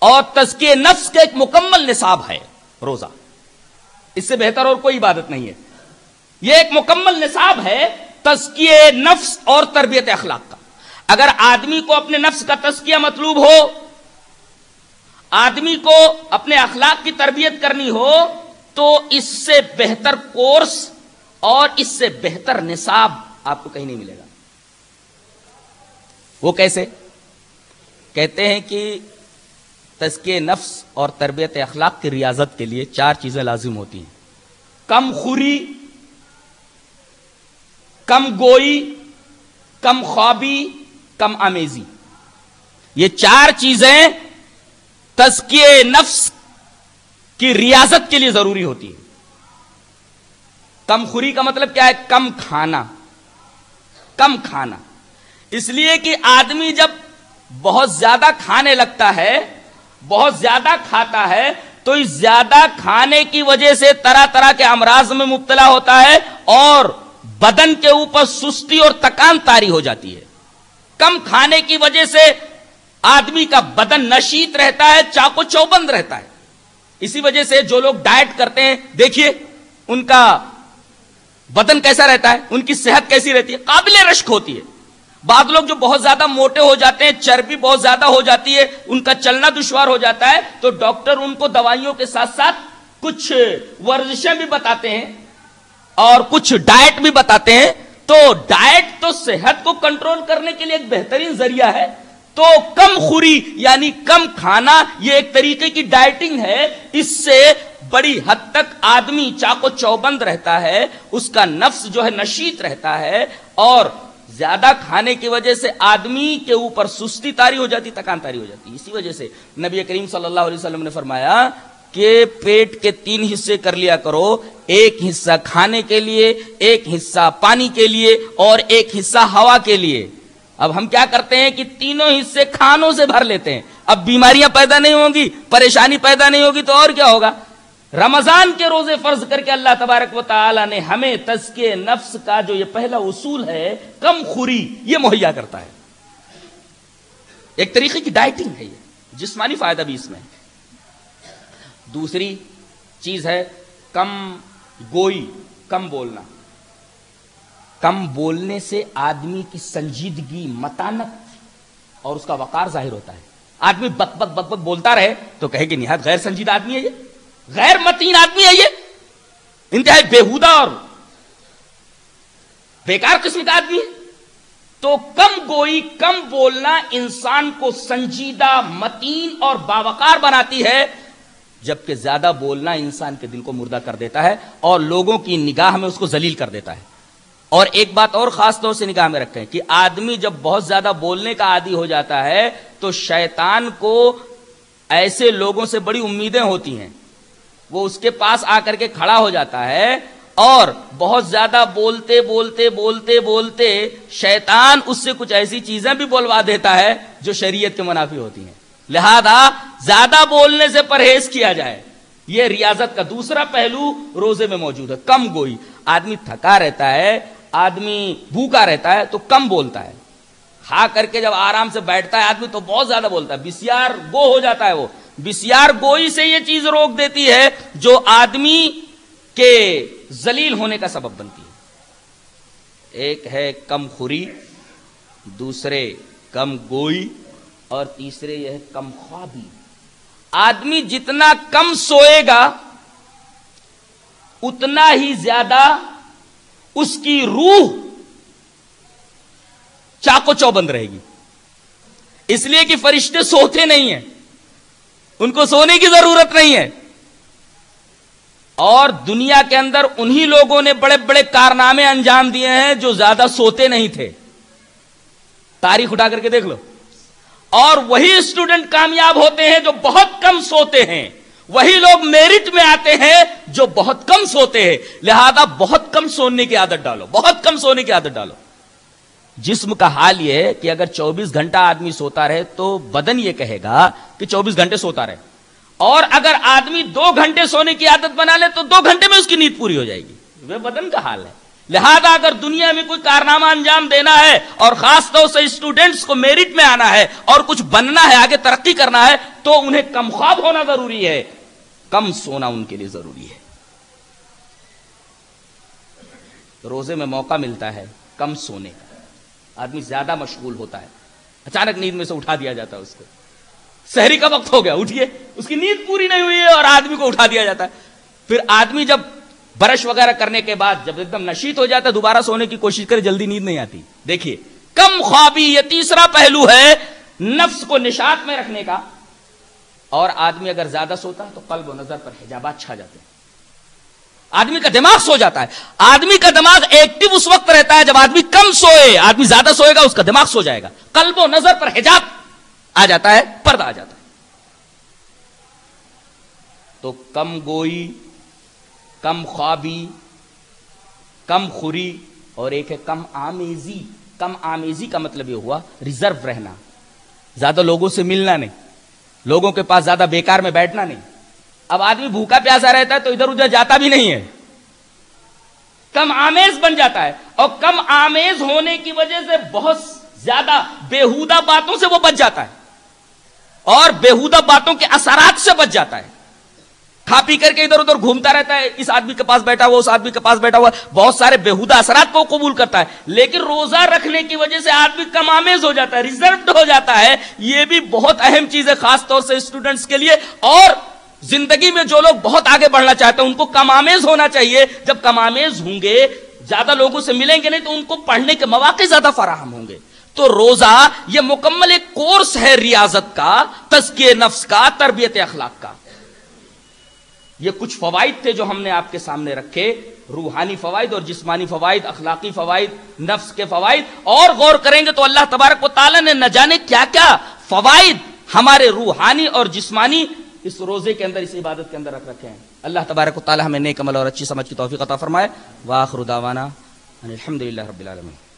اور تزکیہ نفس کا ایک مکمل نصاب ہے روزہ. اس سے بہتر اور کوئی عبادت نہیں ہے. یہ ایک مکمل نصاب ہے تزکیہ نفس اور تربیت اخلاق کا. اگر آدمی کو اپنے نفس کا تزکیہ مطلوب ہو، آدمی کو اپنے اخلاق کی تربیت کرنی ہو، تو اس سے بہتر کورس اور اس سے بہتر نصاب آپ کو کہیں نہیں ملے گا. وہ کیسے؟ کہتے ہیں کہ تزکیہ نفس اور تربیت اخلاق کی ریاضت کے لیے 4 چیزیں لازم ہوتی ہیں: کم خوری، کم گوئی، کم خوابی، کم آمیزی. یہ 4 چیزیں تزکیہ نفس کی ریاضت کے لیے ضروری ہوتی ہیں. کم خوری کا مطلب کیا ہے؟ کم کھانا. کم کھانا اس لیے کہ آدمی جب بہت زیادہ کھانے لگتا ہے، بہت زیادہ کھاتا ہے، تو اس زیادہ کھانے کی وجہ سے طرح طرح کے امراض میں مبتلا ہوتا ہے اور بدن کے اوپر سستی اور تکان طاری ہو جاتی ہے. کم کھانے کی وجہ سے آدمی کا بدن نشیط رہتا ہے، چاق و چوبند رہتا ہے. اسی وجہ سے جو لوگ ڈائٹ کرتے ہیں، دیکھیے ان کا بدن کیسا رہتا ہے، ان کی صحت کیسی رہتی ہے، قابل رشک ہوتی ہے. بعض لوگ جو بہت زیادہ موٹے ہو جاتے ہیں، چربی بہت زیادہ ہو جاتی ہے، ان کا چلنا دشوار ہو جاتا ہے، تو ڈاکٹر ان کو دوائیوں کے ساتھ ساتھ کچھ ورزشیں بھی بتاتے ہیں اور کچھ ڈائٹ بھی بتاتے ہیں. تو ڈائٹ تو صحت کو کنٹرول کرنے کے لیے ایک بہترین ذریعہ ہے. تو کم خوری یعنی کم کھانا یہ ایک طریقے کی ڈائٹنگ ہے. اس سے بڑی حد تک آدمی چاق و چوبند رہتا ہے، اس کا نفس جو ہے نشیط رہتا ہے، اور زیادہ کھانے کی وجہ سے آدمی کے اوپر سستی طاری ہو جاتی، تکان طاری ہو جاتی. اسی وجہ سے نبی کریم صلی اللہ علیہ وسلم نے فرمایا کہ پیٹ کے 3 حصے کر لیا کرو، ایک حصہ کھانے کے لیے، ایک حصہ پانی کے لیے اور ایک حصہ ہوا کے لیے. اب ہم کیا کرتے ہیں کہ تینوں حصے کھانوں سے بھر لیتے ہیں. اب بیماریاں پیدا نہیں ہوں گی، پریشانی پیدا نہیں ہوگی، تو اور کیا ہوگا؟ رمضان کے روزے فرض کر کے اللہ تبارک و تعالی نے ہمیں تزکیہ نفس کا جو یہ پہلا اصول ہے، کم خوری، یہ مہیا کرتا ہے. ایک طریقے کی ڈائٹنگ ہے، یہ جسمانی فائدہ بھی اس میں ہے. دوسری چیز ہے کم گوئی، کم بولنا. کم بولنے سے آدمی کی سنجیدگی، متانت اور اس کا وقار ظاہر ہوتا ہے. آدمی بک بک بک بک بولتا رہے تو کہے کہ نہایت غیر سنجیدہ آدمی ہے، یہ غیر متین آدمی ہے، یہ انتہائی بیہودہ اور بیکار قسم کا آدمی ہے. تو کم گوئی، کم بولنا انسان کو سنجیدہ، متین اور باوقار بناتی ہے، جبکہ زیادہ بولنا انسان کے دل کو مردہ کر دیتا ہے اور لوگوں کی نگاہ میں اس کو ذلیل کر دیتا ہے. اور ایک بات اور خاص طور سے نگاہ میں رکھیں کہ آدمی جب بہت زیادہ بولنے کا عادی ہو جاتا ہے تو شیطان کو ایسے لوگوں سے بڑی امیدیں ہوتی ہیں. وہ اس کے پاس آ کر کے کھڑا ہو جاتا ہے اور بہت زیادہ بولتے بولتے بولتے بولتے شیطان اس سے کچھ ایسی چیزیں بھی بولوا دیتا ہے جو شریعت کے منافی ہوتی ہیں. لہذا زیادہ بولنے سے پرہیز کیا جائے. یہ ریاضت کا دوسرا پہلو روزے میں موجود ہے، کم گوئی. آدمی تھکا رہتا ہے، آدمی بھوکا رہتا ہے تو کم بولتا ہے. کھا کر کے جب آرام سے بیٹھتا ہے آدمی تو بہت زیادہ بولتا ہے، بسیار گو ہو جاتا ہے. وہ بسیار گوئی سے یہ چیز روک دیتی ہے جو آدمی کے ذلیل ہونے کا سبب بنتی ہے. ایک ہے کم خوری، دوسرے کم گوئی، اور تیسرے یہ ہے کم خوابی. آدمی جتنا کم سوئے گا اتنا ہی زیادہ اس کی روح چاق و چوبند رہے گی. اس لیے کہ فرشتے سوتے نہیں ہیں، ان کو سونے کی ضرورت نہیں ہے. اور دنیا کے اندر انہی لوگوں نے بڑے بڑے کارنامے انجام دیے ہیں جو زیادہ سوتے نہیں تھے. تاریخ اٹھا کر کے دیکھ لو. اور وہی اسٹوڈنٹ کامیاب ہوتے ہیں جو بہت کم سوتے ہیں، وہی لوگ میرٹ میں آتے ہیں جو بہت کم سوتے ہیں. لہذا بہت کم سونے کی عادت ڈالو, بہت کم سونے کی عادت ڈالو. جسم کا حال یہ ہے کہ اگر 24 گھنٹہ آدمی سوتا رہے تو بدن یہ کہے گا کہ 24 گھنٹے سوتا رہے, اور اگر آدمی 2 گھنٹے سونے کی عادت بنا لے تو 2 گھنٹے میں اس کی نیند پوری ہو جائے گی. وہ بدن کا حال ہے. لہذا اگر دنیا میں کوئی کارنامہ انجام دینا ہے اور خاص طور سے اسٹوڈنٹس کو میرٹ میں آنا ہے اور کچھ بننا ہے, آگے ترقی کرنا ہے, تو انہیں کم خواب ہونا ضروری ہے, کم سونا ان کے لیے ضروری ہے. روزے میں موقع ملتا ہے کم سونے کا, آدمی زیادہ مشغول ہوتا ہے, اچانک نیند میں سے اٹھا دیا جاتا ہے اس کو, سحری کا وقت ہو گیا اٹھیے, اس کی نیند پوری نہیں ہوئی ہے اور آدمی کو اٹھا دیا جاتا ہے. پھر آدمی جب برش وغیرہ کرنے کے بعد جب ایک دم نشیط ہو جاتا ہے دوبارہ سونے کی کوشش کرے, جلدی نیند نہیں آتی. دیکھیے کم خوابی یہ تیسرا پہلو ہے نفس کو نشاط میں رکھنے کا. اور آدمی اگر زیادہ سوتا ہے تو قلب و نظر پر حجابات چھا جاتے ہیں, آدمی کا دماغ سو جاتا ہے. آدمی کا دماغ ایکٹیو اس وقت رہتا ہے جب آدمی کم سوئے, آدمی زیادہ سوئے گا اس کا دماغ سو جائے گا, قلب و نظر پر حجاب آ جاتا ہے, پردہ آ جاتا ہے. تو کم گوئی, کم خوابی, کم خوری, اور ایک ہے کم آمیزی. کم آمیزی کا مطلب یہ ہوا ریزرو رہنا, زیادہ لوگوں سے ملنا نہیں, لوگوں کے پاس زیادہ بیکار میں بیٹھنا نہیں. اب آدمی بھوکا پیاسا رہتا ہے تو ادھر ادھر جاتا بھی نہیں ہے, کم آمیز بن جاتا ہے. اور کم آمیز ہونے کی وجہ سے بہت زیادہ بیہودہ باتوں سے وہ بچ جاتا ہے, اور بیہودہ باتوں کے اثرات سے بچ جاتا ہے. کھا پی کر کے ادھر ادھر گھومتا رہتا ہے, اس آدمی کے پاس بیٹھا ہوا, اس آدمی کے پاس بیٹھا ہوا, بہت سارے بیہودہ اثرات کو قبول کرتا ہے. لیکن روزہ رکھنے کی وجہ سے آدمی کم آمیز ہو جاتا ہے, ریزروڈ ہو جاتا ہے. یہ بھی بہت اہم چیز ہے خاص طور سے اسٹوڈنٹس کے لیے. اور زندگی میں جو لوگ بہت آگے بڑھنا چاہتے ہیں ان کو کم آمیز ہونا چاہیے. جب کم آمیز ہوں گے, زیادہ لوگوں سے ملیں گے نہیں, تو ان کو پڑھنے کے مواقع زیادہ فراہم ہوں گے. تو روزہ یہ مکمل ایک کورس ہے ریاضت کا, تزکیہ نفس کا, تربیت اخلاق کا. یہ کچھ فوائد تھے جو ہم نے آپ کے سامنے رکھے, روحانی فوائد اور جسمانی فوائد, اخلاقی فوائد, نفس کے فوائد. اور غور کریں گے تو اللہ تبارک و تعالیٰ نے نہ جانے کیا کیا فوائد ہمارے روحانی اور جسمانی اس روزے کے اندر, اس عبادت کے اندر رکھ رکھے ہیں. اللہ تبارک و تعالیٰ ہمیں نیک عمل اور اچھی سمجھ کی توفیق عطا فرمائے. وآخر دعوانا ان الحمدللہ رب العالمین.